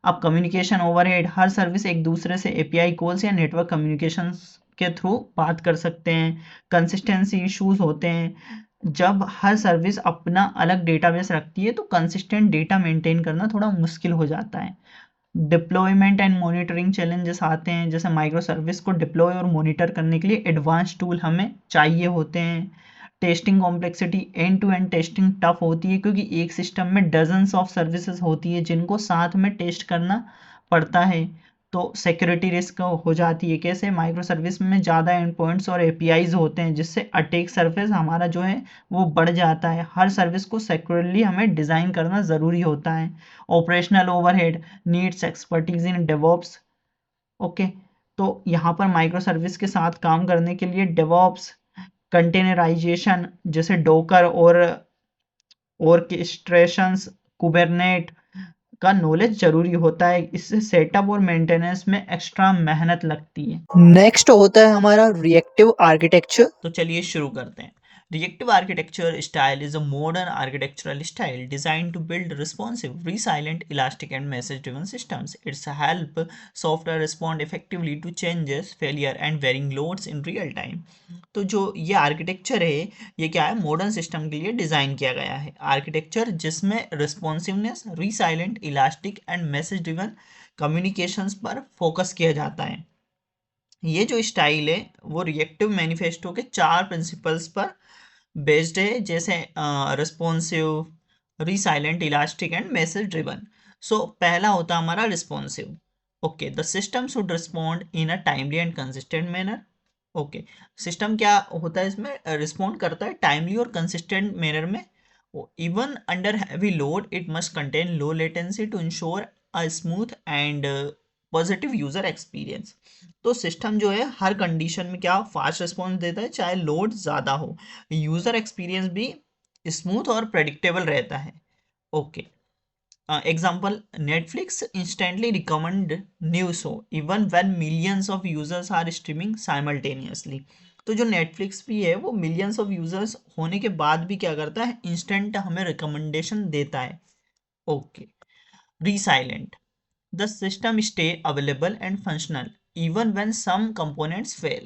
अब कम्युनिकेशन ओवरहेड, हर सर्विस एक दूसरे से एपीआई कॉल्स या नेटवर्क कम्युनिकेशन के थ्रू बात कर सकते हैं। कंसिस्टेंसी इश्यूज होते हैं, जब हर सर्विस अपना अलग डेटाबेस रखती है तो कंसिस्टेंट डेटा मेंटेन करना थोड़ा मुश्किल हो जाता है। डिप्लॉयमेंट एंड मॉनिटरिंग चैलेंजेस आते हैं, जैसे माइक्रो सर्विस को डिप्लॉय और मॉनिटर करने के लिए एडवांस टूल हमें चाहिए होते हैं। Testing complexity, end to end testing tough होती है क्योंकि एक सिस्टम में डजन्स ऑफ सर्विसेज होती है जिनको साथ में टेस्ट करना पड़ता है। तो सिक्योरिटी रिस्क हो जाती है, कैसे माइक्रो सर्विस में ज़्यादा एंड पॉइंट्स और एपीआईज होते हैं, जिससे अटैक सर्फेस हमारा जो है वो बढ़ जाता है। हर सर्विस को सिक्योरली हमें डिज़ाइन करना ज़रूरी होता है। Operational overhead, needs expertise in DevOps. Okay, तो यहाँ पर माइक्रो सर्विस के साथ काम करने के लिए डेवॉप्स, कंटेनराइजेशन जैसे डोकर और ऑर्केस्ट्रेशंस, कुबरनेट का नॉलेज जरूरी होता है, इससे सेटअप और मेंटेनेंस में एक्स्ट्रा मेहनत लगती है। नेक्स्ट होता है हमारा रिएक्टिव आर्किटेक्चर। तो चलिए शुरू करते हैं। Reactive architecture style is a modern architectural style designed to build responsive, resilient, elastic, and message-driven systems. It's help software respond effectively to changes, failure, and varying loads in real time. तो जो ये architecture है, ये क्या है, modern system के लिए design किया गया है आर्किटेक्चर, जिसमें responsiveness, resilient, elastic and message driven communications पर फोकस किया जाता है। ये जो स्टाइल है वो रिएक्टिव मैनिफेस्टो के 4 प्रिंसिपल्स पर बेस्ड है, जैसे responsive, resilient, elastic and message driven. So पहला होता है हमारा responsive. Okay, the system should respond in a timely and consistent manner. Okay, system क्या होता है, इसमें रिस्पॉन्ड करता है टाइमली और कंसिस्टेंट मैनर में। Even under heavy load it must contain low latency to ensure a smooth and positive user experience. तो system जो है हर कंडीशन में क्या फास्ट रिस्पॉन्स देता है, चाहे लोड ज़्यादा हो, यूज़र एक्सपीरियंस भी स्मूथ और प्रेडिक्टेबल रहता है। Okay, example, Netflix instantly recommend new show even when millions of users are streaming simultaneously. तो जो नेटफ्लिक्स भी है वो मिलियंस ऑफ यूजर्स होने के बाद भी क्या करता है, इंस्टेंट हमें रिकमेंडेशन देता है। Okay, resilient, the system stay available and functional even when some components fail.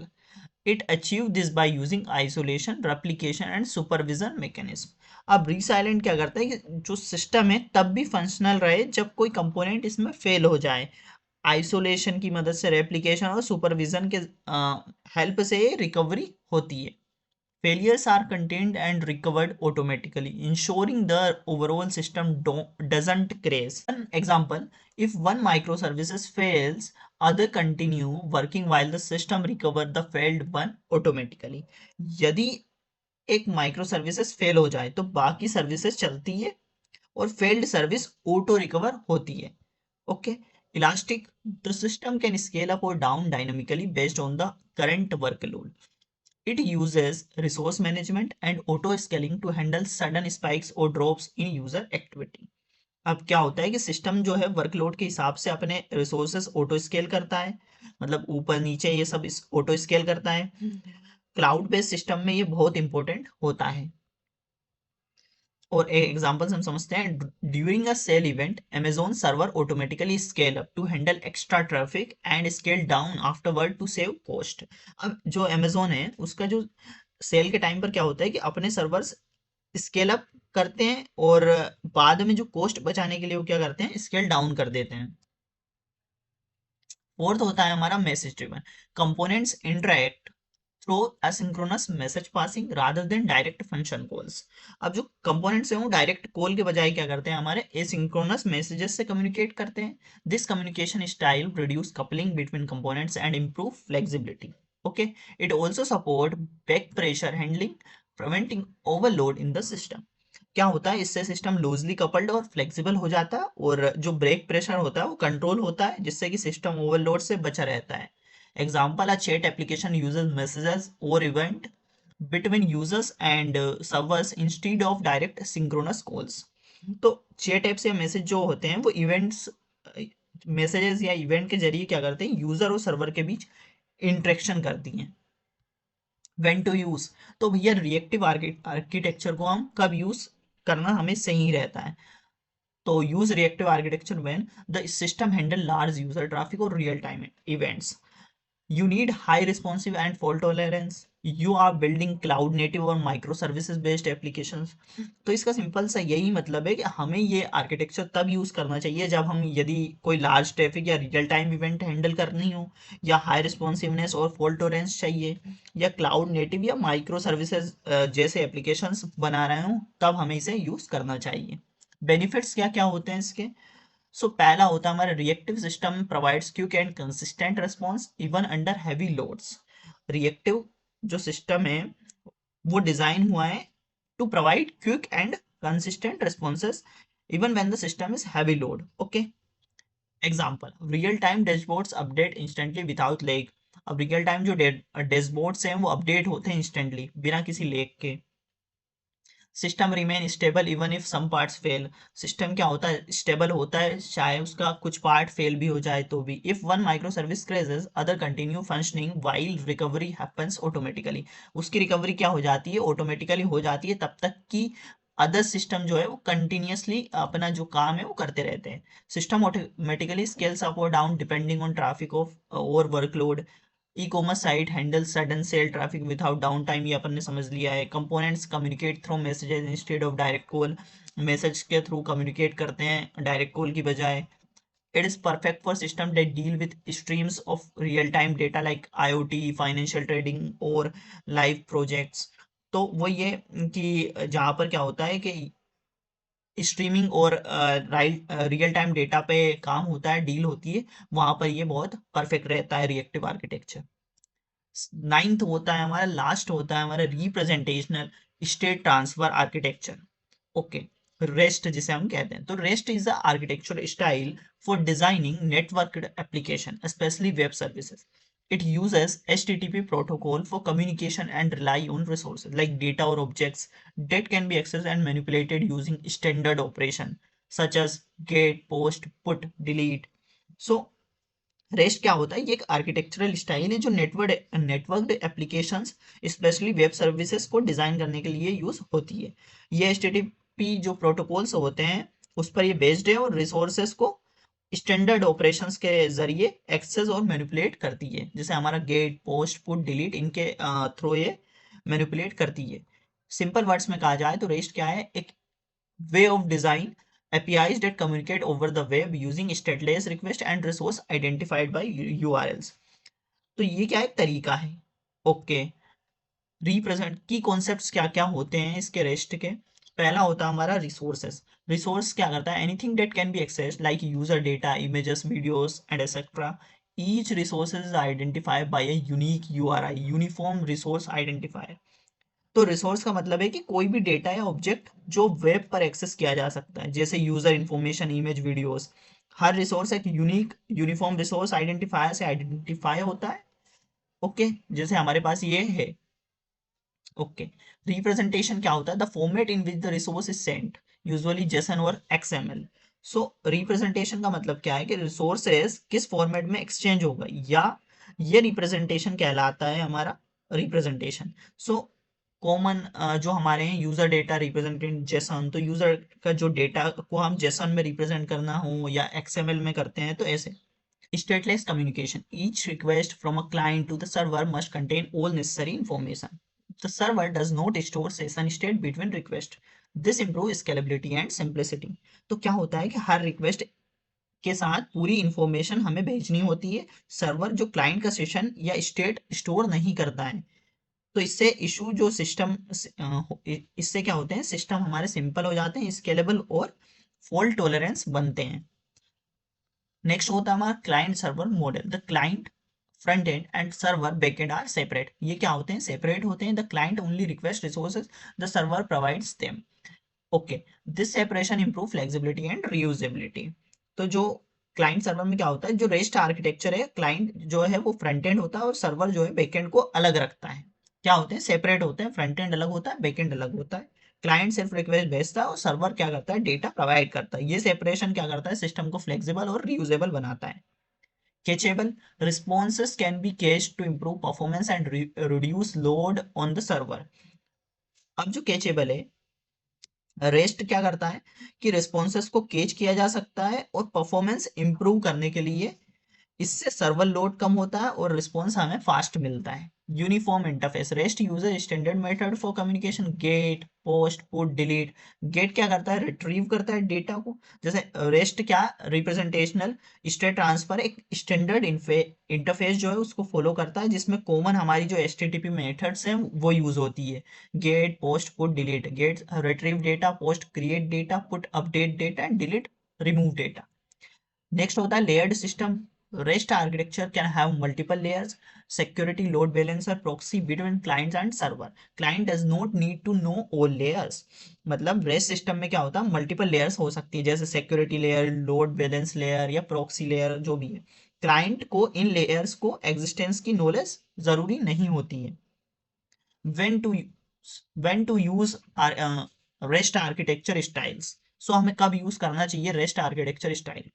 It achieve this by using isolation, replication and supervision mechanism. अब resilient क्या करता है कि जो सिस्टम है तब भी फंक्शनल रहे जब कोई कंपोनेंट इसमें फेल हो जाए। आइसोलेशन की मदद से, रेप्लिकेशन और सुपरविजन के हेल्प से रिकवरी होती है। Failures are contained and recovered automatically, ensuring the overall system doesn't crash. An example, if one microservices fails, other continue working while the system recover the failed one automatically. यदि एक micro services fail हो जाए तो बाकी services चलती है और failed service auto recover होती है। Okay, elastic, the system can scale up और down dynamically based on the current workload. It uses resource management and auto scaling to handle sudden spikes or drops in user activity. अब क्या होता है कि system जो है workload के हिसाब से अपने रिसोर्सेस ऑटो स्केल करता है, मतलब ऊपर नीचे ये सब ऑटो स्केल करता है। क्लाउड बेस्ड सिस्टम में ये बहुत इंपॉर्टेंट होता है। और एक एग्जांपल हम समझते हैं, during a sale event Amazon server automatically scale up to handle extra traffic and scale down afterward to save cost. अब जो अमेजोन है उसका जो सेल के टाइम पर क्या होता है कि अपने सर्वर्स स्केल अप करते हैं और बाद में जो कॉस्ट बचाने के लिए वो क्या करते हैं, स्केल डाउन कर देते हैं। फोर्थ होता है हमारा message driven, components interact through asynchronous message passing rather than direct function calls. अब जो कंपोनेंट्स हैं वो डायरेक्ट कॉल के बजाय क्या करते हैं, हमारे एसिंक्रोनस मैसेजेस से कम्युनिकेट करते हैं। This communication style reduce coupling between components and improve flexibility. Okay, it also support back pressure handling, preventing overload in the system. क्या होता है, इससे सिस्टम लूजली कपल्ड और फ्लेक्सिबल हो जाता है और जो ब्रेक प्रेशर होता है वो कंट्रोल होता है, जिससे कि सिस्टम ओवरलोड से बचा रहता है। Example, a chat application uses messages और event between users and servers instead of direct synchronous calls. तो चैट ऐप से मैसेज जो होते हैं वो इवेंट्स, मैसेजेस या इवेंट के जरिए क्या करते हैं, यूजर और सर्वर के बीच इंटरेक्शन करती हैं। व्हेन टू यूज, तो भैया रिएक्टिव आर्किटेक्चर को हम कब यूज करना हमें सही रहता है। तो use reactive architecture when the system handle large user traffic और real time events. You need high responsive and fault tolerance. You are building cloud native और micro services based applications. तो इसका सिंपल सा यही मतलब है कि हमें ये आर्किटेक्चर तब यूज करना चाहिए जब हम यदि कोई लार्ज ट्रैफिक या रियल टाइम इवेंट हैंडल करनी हो, या हाई रिस्पॉन्सिवनेस और फॉल्ट टॉलरेंस चाहिए, या क्लाउड नेटिव या माइक्रो सर्विसेज जैसे एप्लीकेशंस बना रहे हो, तब हमें इसे यूज करना चाहिए। बेनिफिट्स क्या क्या होते हैं इसके। सो पहला होता है हमारा reactive system provides quick and consistent response even under heavy loads. Reactive जो सिस्टम है वो डिजाइन हुआ है to provide quick and consistent responses even when the system is heavy load. Okay, example, real time dashboards update instantly without lag. अब real time जो dashboards हैं वो update होते हैं इंस्टेंटली बिना किसी लेग के। System remain stable even if some parts fail. System क्या होता है, स्टेबल होता है चाहे उसका कुछ पार्ट फेल भी हो जाए तो भी। If one micro service crashes other continue functioning while recovery happens automatically. उसकी रिकवरी क्या हो जाती है, ऑटोमेटिकली हो जाती है तब तक कि अदर सिस्टम जो है वो कंटिन्यूसली अपना जो काम है वो करते रहते हैं। सिस्टम ऑटोमेटिकली स्केल्स अप और down depending on traffic off और workload. E commerce site handle sudden sale traffic without down time, ये अपन ने समझ लिया है। Components communicate through messages instead of direct call. Message के थ्रू कम्युनिकेट करते हैं डायरेक्ट कॉल की बजाय। It is perfect for system that deal with streams of real time data like IoT, financial trading और लाइव प्रोजेक्ट्स। तो वो ये कि जहाँ पर क्या होता है कि स्ट्रीमिंग और रियल टाइम डेटा पे काम होता है, डील होती है, वहां पर ये बहुत परफेक्ट रहता है रिएक्टिव आर्किटेक्चर। नाइन्थ होता है हमारा, लास्ट होता है हमारा representational state transfer architecture. Okay, REST जिसे हम कहते हैं। तो REST is the architecture style for designing networked application specially web services. it uses http protocol for communication and rely on resources like data or objects that can be accessed and manipulated using standard operation such as get, post, put, delete. So rest क्या होता है, ये एक architectural style है जो नेटवर्क्ड applications specially web services को design करने के लिए यूज होती है। ये एचटीटीपी जो प्रोटोकॉल्स होते हैं उस पर ये बेस्ड है और रिसोर्सेज को स्टैंडर्ड ऑपरेशंस के जरिए एक्सेस और मैनिपुलेट करती है, जैसे हमारा गेट, पोस्ट, पुट, डिलीट, इनके थ्रू ये मैनिपुलेट करती है। सिंपल वर्ड्स में कहा जाए तो रेस्ट क्या है, एक way of design APIs that communicate over the web using stateless request and resource identified by URLs। तो ये क्या एक तरीका है। ओके, रिप्रेजेंट की कॉन्सेप्ट्स क्या क्या होते हैं इसके रेस्ट के। पहला होता है हमारा रिसोर्सेस। रिसोर्स क्या करता है, anything that can be accessed like user data, images, videos and etcetera. Each resources is identified by a unique URI, uniform resource identifier. तो रिसोर्स का मतलब है कि कोई भी डेटा या ऑब्जेक्ट जो वेब पर एक्सेस किया जा सकता है, जैसे यूजर इंफॉर्मेशन, इमेज, वीडियोस। हर रिसोर्स एक यूनिक यूनिफॉर्म रिसोर्स आइडेंटिफायर से आइडेंटिफाई होता है। ओके, जैसे हमारे पास ये है, ओके, रिप्रेजेंटेशन क्या होता है? The format in which the resource is sent, usually JSON और एक्सएमएल। सो रिप्रेजेंटेशन का मतलब क्या है कि रिसोर्सेस किस फॉर्मेट में एक्सचेंज होगा, या ये रिप्रेजेंटेशन कहलाता है हमारा रिप्रेजेंटेशन। सो कॉमन जो हमारे हैं यूजर डेटा रिप्रेजेंटेड जेसन, तो यूजर का जो डेटा को हम जेसन में रिप्रेजेंट करना हो या एक्सएमएल में करते हैं तो ऐसे। Stateless communication. Each request from a client to the server must contain all necessary information. The server does not store session state between requests. This improves scalability and simplicity. तो क्या होता है कि हर रिक्वेस्ट के साथ पूरी इंफॉर्मेशन हमें भेजनी होती है। सर्वर जो क्लाइंट का सेशन या स्टेट स्टोर नहीं करता है, तो इससे इशू जो सिस्टम, इससे क्या होते हैं, सिस्टम हमारे सिंपल हो जाते हैं, स्केलेबल और फॉल्ट टॉलरेंस बनते हैं। नेक्स्ट होता है हमारा client server model. The client front end and server backend are separate. ये क्या होते हैं? सेपरेट होते हैं। The client only request resources, the server provides them. Okay, this separation improve flexibility and reusability. तो जो क्लाइंट सर्वर में क्या होता है, जो रेस्ट आर्किटेक्चर है, क्लाइंट जो है वो फ्रंट एंड होता है और सर्वर जो है बैक एंड को अलग रखता है। क्या होते हैं? सेपरेट होते हैं। फ्रंट एंड अलग होता है, बैक एंड अलग होता है। क्लाइंट सिर्फ रिक्वेस्ट भेजता है और सर्वर क्या करता है? डेटा प्रोवाइड करता है। ये सेपरेशन क्या करता है? सिस्टम को फ्लेक्सिबल और रीयूजेबल बनाता है। कैचेबल responses can be cached to improve performance and reduce load on the server। अब जो कैचेबल है, रेस्ट क्या करता है कि रिस्पॉन्सेस को कैच किया जा सकता है और परफॉर्मेंस इंप्रूव करने के लिए इससे सर्वर लोड कम होता है और रिस्पॉन्स हमें फास्ट मिलता है। Uniform interface, REST user standard method for communication, get post put delete. Get क्या करता है? रिट्रीव करता है डेटा को। जैसे रेस्ट क्या, रिप्रेजेंटेशनल स्टेट ट्रांसफर, एक स्टैंडर्ड इंटरफेस जो है उसको फॉलो करता है, जिसमें कॉमन हमारी जो एचटीटीपी मेथड्स हैं वो यूज होती है। Get post put delete. Get retrieve data, post create data, put update data and delete remove data. Next होता है layered system. REST architecture can have multiple layers, security, load balancer, proxy between clients and server. Client does not need to know all layers. मतलब REST system में क्या होता है? Multiple layers हो सकती है, जैसे security layer, load balance layer या प्रॉक्सी लेयर जो भी है। क्लाइंट को इन लेयर्स को एग्जिस्टेंस की नॉलेज जरूरी नहीं होती है। when to when to use REST architecture styles। सो हमें कब यूज करना चाहिए rest architecture style?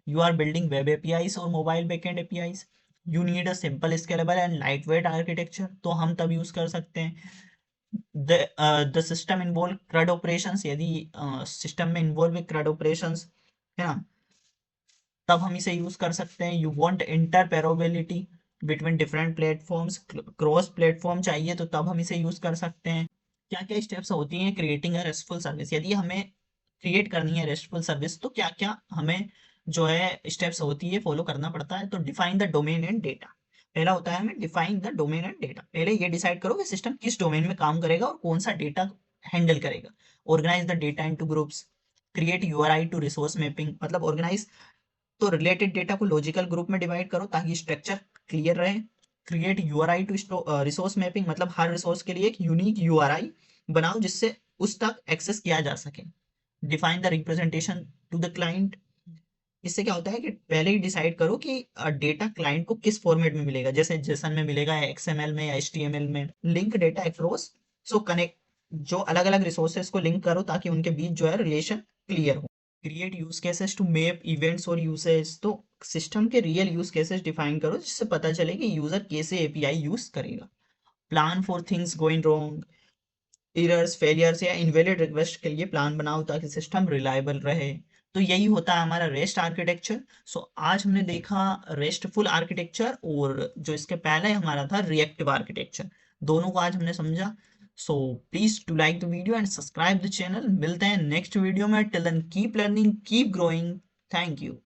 You are building web APIs or mobile backend APIs, you need a simple, scalable and lightweight architecture, तो हम तब यूज कर सकते हैं। the system involve CRUD operations, यदि सिस्टम में इन्वॉल्व है CRUD operations, है ना, तब हम इसे यूज कर सकते हैं। You want interoperability between different platforms, cross platform चाहिए तो तब हम इसे यूज कर सकते हैं। क्या क्या स्टेप्स होती हैं क्रिएटिंग अ रेस्टफुल सर्विस? यदि हमें क्रिएट करनी है रेस्टफुल सर्विस तो क्या क्या हमें जो है स्टेप्स होती है फॉलो करना पड़ता है। तो define the domain and data. पहला होता है हमें define the domain and data. पहले ये डिसाइड करो कि सिस्टम किस डोमेन में काम करेगा और कौन सा डेटा हैंडल करेगा। Organise the data into groups. Create URI to resource mapping, मतलब ऑर्गेनाइज, तो रिलेटेड डेटा को लॉजिकल ग्रुप में डिवाइड करो ताकि स्ट्रक्चर क्लियर रहे। Create URI to resource mapping, मतलब हर रिसोर्स के लिए एक यूनिक यूआरआई बनाओ जिससे उस तक एक्सेस किया जा सके। Define the representation to the client. इससे क्या होता है कि पहले ही डिसाइड करो कि डेटा क्लाइंट को किस फॉर्मेट में मिलेगा, जैसे जेसन में मिलेगा या एक्सएमएल में या एचटीएमएल में। लिंक डेटा अक्रॉस, सो कनेक्ट, जो अलग अलग रिसोर्सेज को लिंक करो ताकि उनके बीच जो है रिलेशन क्लियर हो। Create use cases to map events और यूसेज, तो सिस्टम के रियल यूज केसेस डिफाइन करो जिससे पता चले कि यूजर कैसे एपीआई यूज करेगा। Plan for things going wrong, errors, failures या इनवैलिड रिक्वेस्ट के लिए प्लान बनाओ ताकि सिस्टम रिलायबल रहे। तो यही होता है हमारा रेस्ट आर्किटेक्चर। सो आज हमने देखा रेस्टफुल आर्किटेक्चर और जो इसके पहले हमारा था रिएक्टिव आर्किटेक्चर, दोनों को आज हमने समझा। So please to like the video and subscribe the channel. मिलते हैं नेक्स्ट वीडियो में। Till then keep learning, keep growing. Thank you.